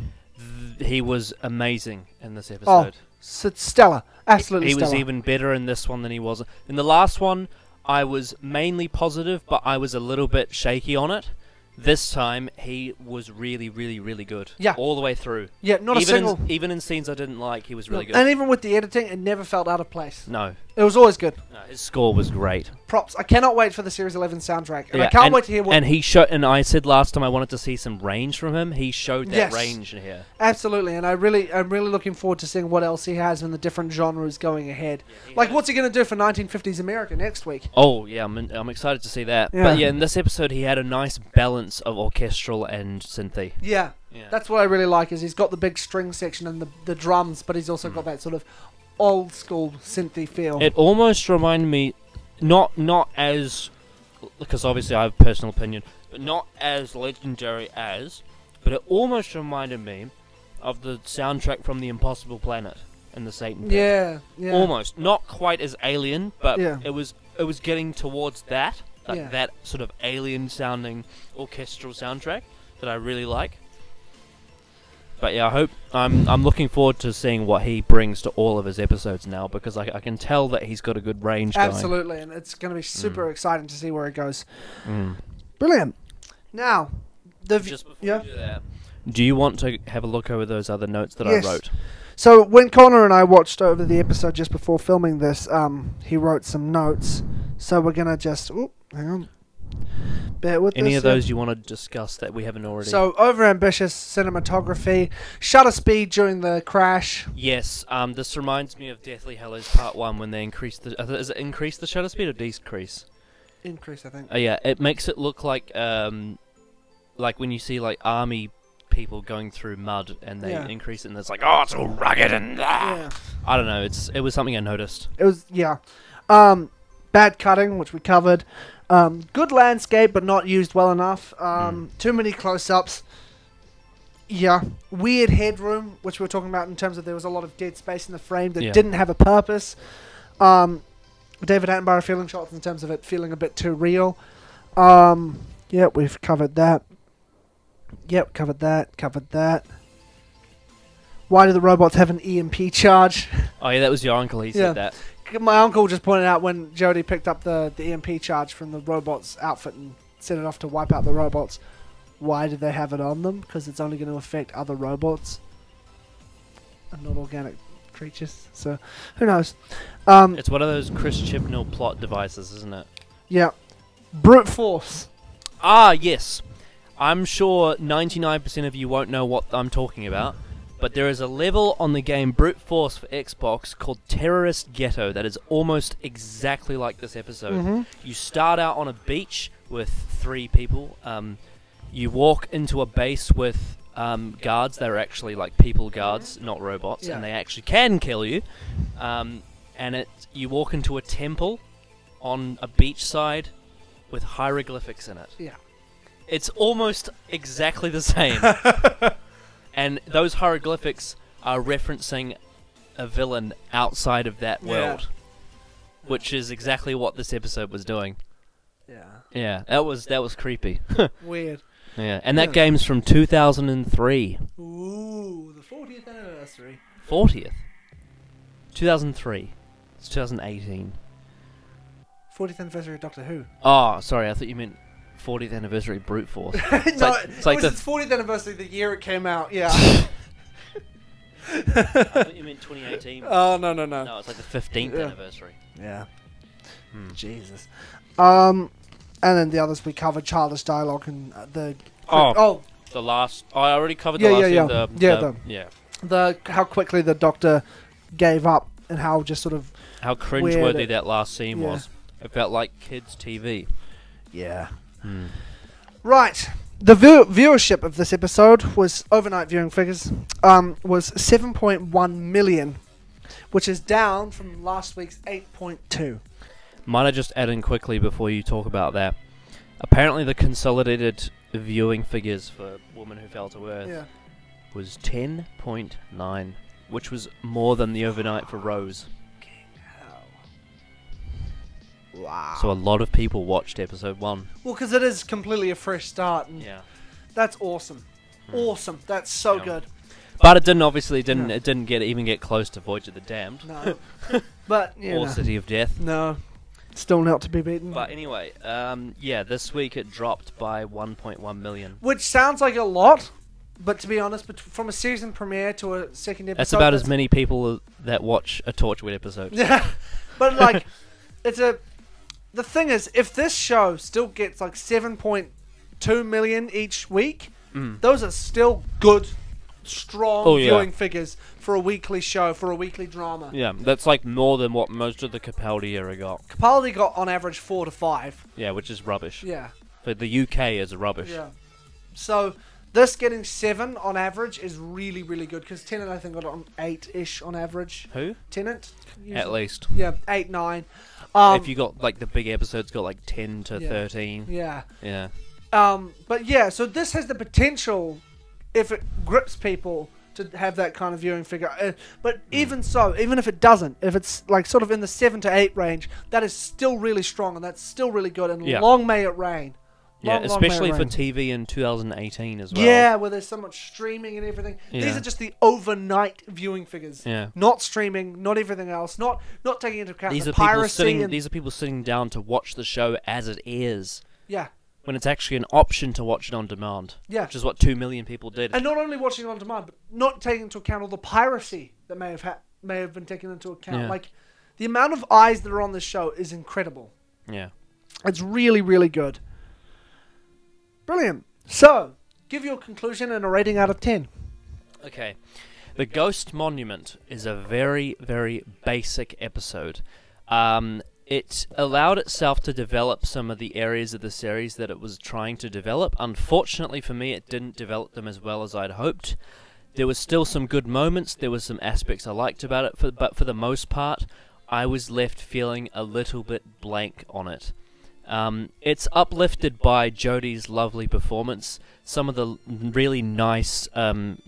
He was amazing in this episode. Stellar. Absolutely He stellar. was even better in this one than he was in the last one. I was mainly positive, but I was a little bit shaky on it This time, he was really, really, really good. Yeah. All the way through. Yeah, not a single... Even in scenes I didn't like, he was really good. And even with the editing, it never felt out of place. No. It was always good. No, his score was great. Props. I cannot wait for the Series 11 soundtrack. And I can't wait to hear what... And he showed... And I said last time I wanted to see some range from him. He showed that range in here. Absolutely. And I'm really looking forward to seeing what else he has in the different genres going ahead. Yeah, like, what's he going to do for 1950s America next week? Oh, yeah. I'm excited to see that. Yeah. But yeah, in this episode, he had a nice balance of orchestral and synthy. Yeah. That's what I really like, is he's got the big string section and the drums, but he's also got that sort of old school synthy feel. It almost reminded me, not as, because obviously I have a personal opinion, but not as legendary as, but it almost reminded me of the soundtrack from The Impossible Planet and the Satan Pit. Yeah. Almost. Not quite as alien, but Yeah. it was getting towards that. Like Yeah. that sort of alien-sounding orchestral soundtrack that I really like. But yeah, I'm looking forward to seeing what he brings to all of his episodes now, because I can tell that he's got a good range going. Absolutely, and it's going to be super exciting to see where it goes. Mm. Brilliant. Now, Just before you do that, do you want to have a look over those other notes that Yes. I wrote? So when Connor and I watched over the episode just before filming this, he wrote some notes. So we're going to just... Oop, hang on. Bear with Any this, of those you want to discuss that we haven't already? So, overambitious cinematography, shutter speed during the crash. Yes, this reminds me of Deathly Hallows Part 1 when they increased the... is it increase the shutter speed or decrease? Increase, I think. Yeah, it makes it look like when you see like army people going through mud and they increase it and it's like, oh, it's all rugged and Yeah. I don't know, it was something I noticed. It was, yeah. Bad cutting, which we covered. Good landscape, but not used well enough. Too many close-ups. Yeah. Weird headroom, which we were talking about in terms of there was a lot of dead space in the frame that didn't have a purpose. David Attenborough feeling shots in terms of it feeling a bit too real. Yeah, we've covered that. Yep, covered that. Why do the robots have an EMP charge? Oh yeah, that was your uncle, he said that. My uncle just pointed out when Jodie picked up the EMP charge from the robot's outfit and set it off to wipe out the robots. Why did they have it on them? Because it's only going to affect other robots and not organic creatures. So, who knows? It's one of those Chris Chibnall plot devices, isn't it? Yeah. Brute force. Ah, yes. I'm sure 99% of you won't know what I'm talking about, but there is a level on the game Brute Force for Xbox called Terrorist Ghetto that is almost exactly like this episode. You start out on a beach with 3 people. You walk into a base with guards. They're actually like people guards, not robots, and they actually can kill you. And you walk into a temple on a beachside with hieroglyphics in it. Yeah. It's almost exactly the same. And those hieroglyphics are referencing a villain outside of that world, which is exactly what this episode was doing. Yeah. Yeah, that was creepy. Weird. Yeah, and that game's from 2003. Ooh, the 40th anniversary. 40th? 2003. It's 2018. 40th anniversary of Doctor Who. Oh, sorry, I thought you meant 40th anniversary Brute Force. It's it's like it was its 40th anniversary the year it came out, yeah. I thought you meant 2018. Oh, no. No, it's like the 15th anniversary. Yeah. Jesus. And then the others we covered, childish dialogue and the... The last... I already covered the last... how quickly the Doctor gave up and how just sort of... How cringeworthy that last scene was. It felt like kids' TV. Yeah. Right. The viewership of this episode was overnight viewing figures was 7.1 million, which is down from last week's 8.2. Might I just add in quickly before you talk about that? Apparently, the consolidated viewing figures for Woman Who Fell to Earth was 10.9, which was more than the overnight for Rose. Wow. So a lot of people watched episode 1. Well, because it is completely a fresh start. And that's awesome. Awesome. That's so good. But it didn't even get close to Voyage of the Damned. No. But, or City of Death. No. Still not to be beaten. But anyway, yeah, this week it dropped by 1.1 million. Which sounds like a lot, but to be honest, from a season premiere to a second episode... That's about as many people that watch a Torchwood episode. Yeah, but like, the thing is, if this show still gets like 7.2 million each week, those are still good, strong viewing figures for a weekly show, for a weekly drama. Yeah, that's like more than what most of the Capaldi era got. Capaldi got on average 4 to 5. Yeah, which is rubbish. Yeah. For the UK is rubbish. Yeah. So this getting 7 on average is really, really good, because Tenet I think got on 8-ish on average. Who? Tenet? At least. Yeah, 8, 9. If you got like the big episodes got like 10 to 13. Yeah. Yeah. But yeah, so this has the potential, if it grips people, to have that kind of viewing figure. But even so, even if it doesn't, if it's like sort of in the 7 to 8 range, that is still really strong, and that's still really good, and long may it rain. Yeah, especially for TV in 2018 as well. Yeah, where there's so much streaming and everything. Yeah. These are just the overnight viewing figures. Yeah. Not streaming, not everything else, not taking into account These the are people piracy. these are people sitting down to watch the show as it airs. Yeah. When it's actually an option to watch it on demand. Yeah. Which is what 2 million people did. And not only watching it on demand, but not taking into account all the piracy that may have been taken into account. Yeah. Like, the amount of eyes that are on this show is incredible. Yeah. It's really, really good. Brilliant. So, give your conclusion and a rating out of 10. Okay. The Ghost Monument is a very, very basic episode. It allowed itself to develop some of the areas of the series that it was trying to develop. Unfortunately for me, it didn't develop them as well as I'd hoped. There was still some good moments, there were some aspects I liked about it, but for the most part, I was left feeling a little bit blank on it. It's uplifted by Jodie's lovely performance, some of the really nice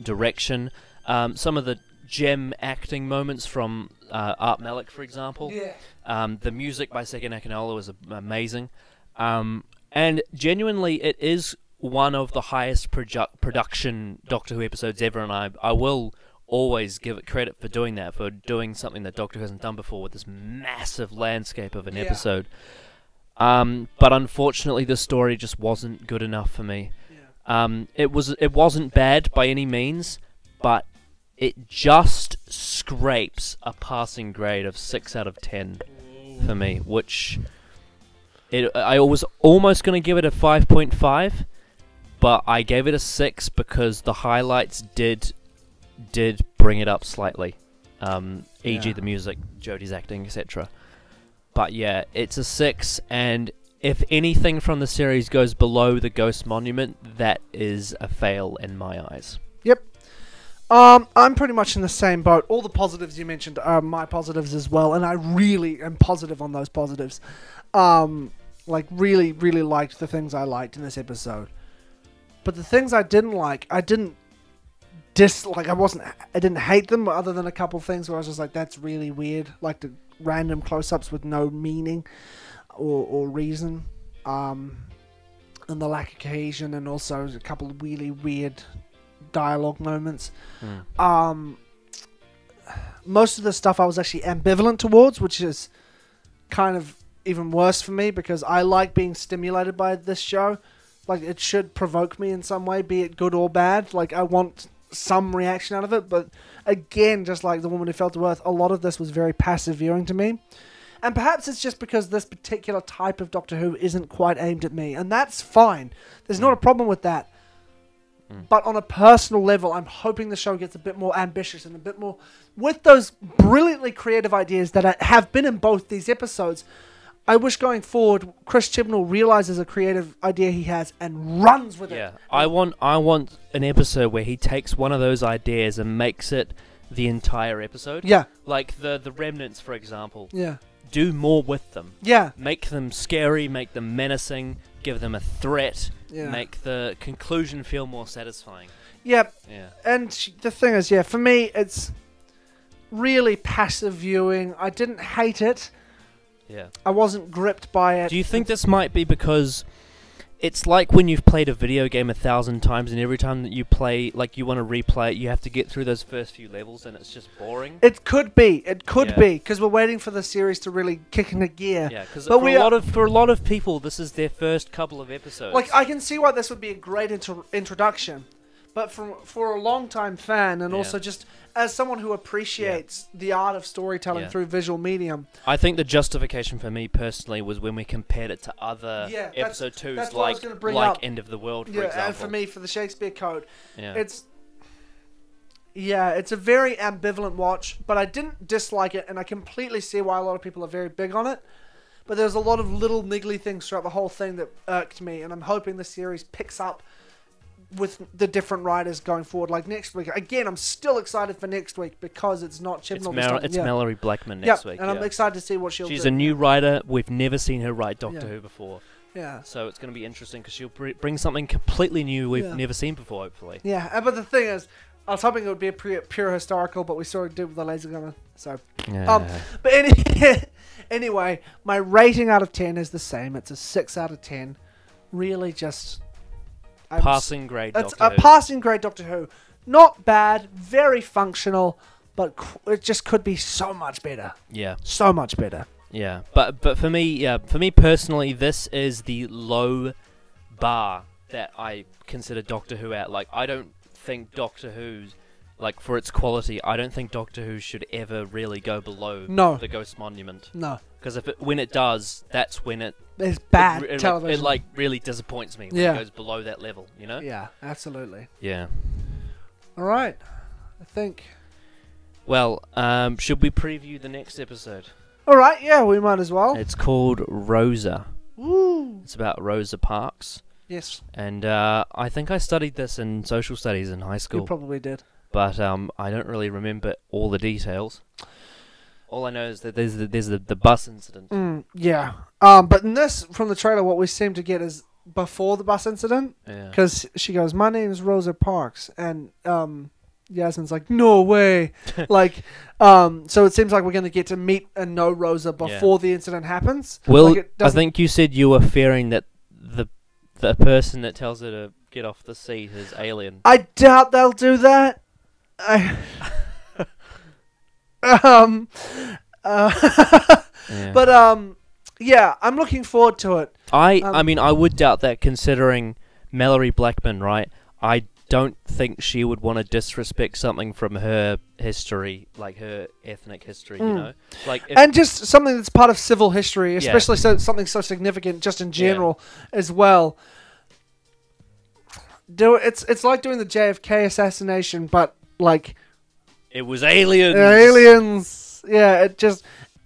direction, some of the gem acting moments from Art Malik, for example. Yeah. The music by Seki Nakanola was amazing. And genuinely, it is one of the highest production Doctor Who episodes ever, and I will always give it credit for doing that, for doing something that Doctor Who hasn't done before with this massive landscape of an episode. But unfortunately, the story just wasn't good enough for me. Yeah. It wasn't bad by any means, but it just scrapes a passing grade of 6 out of 10 for me, which I was almost going to give it a 5.5, but I gave it a 6 because the highlights did bring it up slightly, e.g. the music, Jodie's acting, etc. But yeah, it's a 6, and if anything from the series goes below the Ghost Monument, that is a fail in my eyes. Yep. I'm pretty much in the same boat. All the positives you mentioned are my positives as well, and I really am positive on those positives. Like, really, really liked the things I liked in this episode. But the things I didn't like, I didn't dislike. I didn't hate them, other than a couple things where I was just like, that's really weird. Like the random close-ups with no meaning or reason. And the lack of cohesion, and also a couple of really weird dialogue moments. Most of the stuff I was actually ambivalent towards, which is kind of even worse for me, because I like being stimulated by this show. Like, it should provoke me in some way, be it good or bad. Like, I want some reaction out of it, but again, just like The Woman Who Fell to Earth, a lot of this was very passive viewing to me. And perhaps it's just because this particular type of Doctor Who isn't quite aimed at me, and that's fine. There's not a problem with that. But on a personal level, I'm hoping the show gets a bit more ambitious and a bit more with those brilliantly creative ideas that have been in both these episodes. I wish going forward, Chris Chibnall realizes a creative idea he has and runs with it. Yeah, I want an episode where he takes one of those ideas and makes it the entire episode. Yeah. Like the Remnants, for example. Yeah. Do more with them. Yeah. Make them scary, make them menacing, give them a threat, Yeah. make the conclusion feel more satisfying. Yeah. Yeah. And the thing is, yeah, for me, it's really passive viewing. I didn't hate it. Yeah. I wasn't gripped by it. Do you think this might be because It's like when you've played a video game 1,000 times, and every time that you play, like you want to replay it, you have to get through those first few levels, and it's just boring. It could be. It could Yeah. be because we're waiting for the series to really kick into gear. Yeah, because But for a lot of people, this is their first couple of episodes. Like, I can see why this would be a great introduction, but for a long-time fan, and Yeah. also just as someone who appreciates the art of storytelling Yeah. through visual medium. I think the justification for me personally was when we compared it to other Yeah, episode 2s, that's what I was like gonna bring up. End of the World, for Yeah, example. and for me, for the Shakespeare Code, yeah. it's a very ambivalent watch, but I didn't dislike it, and I completely see why a lot of people are very big on it. But there's a lot of little niggly things throughout the whole thing that irked me, and I'm hoping the series picks up with the different writers going forward. Like next week, again, I'm still excited for next week because it's not Chibnall this time. It's Mallory Blackman next week. And I'm excited to see what she'll do. She's a new writer. We've never seen her write Doctor Yeah. Who before. Yeah. So it's going to be interesting because she'll bring something completely new we've Yeah. never seen before, hopefully. Yeah, but the thing is, I was hoping it would be a pure historical, but we sort of did with the laser gunner. So, but anyway, my rating out of 10 is the same. It's a 6 out of 10. Really, just passing grade It's Doctor a Who. passing grade Doctor Who. Not bad, very functional, but it just could be so much better. Yeah. So much better. Yeah, but for me personally, this is the low bar that I consider Doctor Who at. Like, I don't think Doctor Who's, like, for its quality, I don't think Doctor Who should ever really go below the Ghost Monument. No. Because when it does, that's when it's bad it television. It like really disappoints me when it goes below that level, you know? Yeah, absolutely. Yeah. All right, I think. Well, should we preview the next episode? All right, yeah, we might as well. It's called Rosa. Woo! It's about Rosa Parks. Yes. And I think I studied this in social studies in high school. You probably did. But I don't really remember all the details. All I know is that there's the bus incident. Yeah. But in this, from the trailer, what we seem to get is before the bus incident. Yeah. Because she goes, "My name is Rosa Parks," and Yasmin's like, "No way!" Like, so it seems like we're going to get to meet and know Rosa before the incident happens. Well, like I think you said you were fearing that the person that tells her to get off the seat is alien. I doubt they'll do that. But yeah, I'm looking forward to it. I mean, I would doubt that considering Mallory Blackman, right? I don't think she would want to disrespect something from her history, like her ethnic history, you know? Like, and just something that's part of civil history, especially something so significant just in general as well. It's like doing the JFK assassination, but like it was aliens. Aliens. Yeah,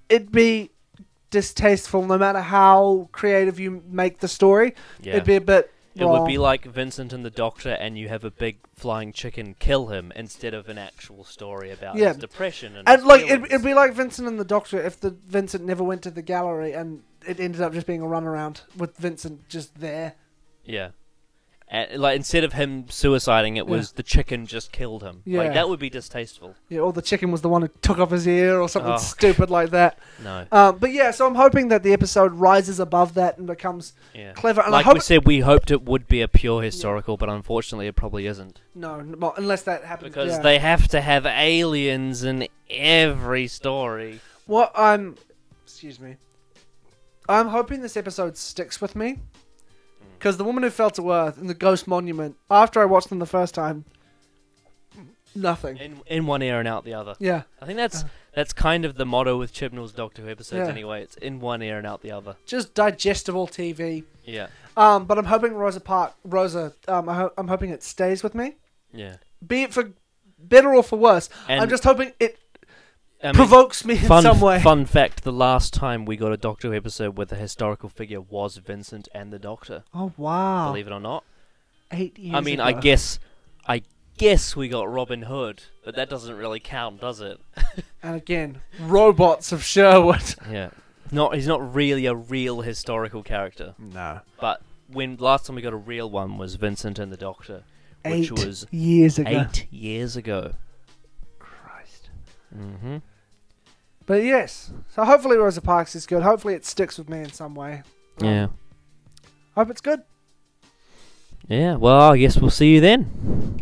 it'd be distasteful no matter how creative you make the story. Yeah. It'd be a bit It wrong. would be like Vincent and the Doctor, and you have a big flying chicken kill him instead of an actual story about his depression. And his like feelings. it'd be like Vincent and the Doctor if the Vincent never went to the gallery and it ended up just being a runaround with Vincent just there. Yeah. And, like, instead of him suiciding, it was the chicken just killed him. Yeah. Like, that would be distasteful. Yeah, or the chicken was the one who took off his ear or something stupid like that. No. But yeah, so I'm hoping that the episode rises above that and becomes clever. And like I hope we said, we hoped it would be a pure historical, but unfortunately it probably isn't. No, well, unless that happens. Because they have to have aliens in every story. What excuse me. I'm hoping this episode sticks with me. Because The Woman Who Fell to Earth and The Ghost Monument, after I watched them the first time, nothing. In one ear and out the other. Yeah. I think that's kind of the motto with Chibnall's Doctor Who episodes Yeah. anyway. It's in one ear and out the other. Just digestible TV. Yeah. But I'm hoping I'm hoping it stays with me. Yeah. Be it for better or for worse. And I'm just hoping it I mean, provokes me in some way. Fun fact, the last time we got a Doctor Who episode with a historical figure was Vincent and the Doctor. Oh, wow. Believe it or not. 8 years I mean, ago. I guess we got Robin Hood, but that doesn't really count, does it? And again, robots of Sherwood. Yeah. He's not really a real historical character. No. But last time we got a real one was Vincent and the Doctor, which 8 was years ago. 8 years ago. Christ. Mm-hmm. But yes, so hopefully Rosa Parks is good. Hopefully it sticks with me in some way. Yeah. Hope it's good. Yeah, well, I guess we'll see you then.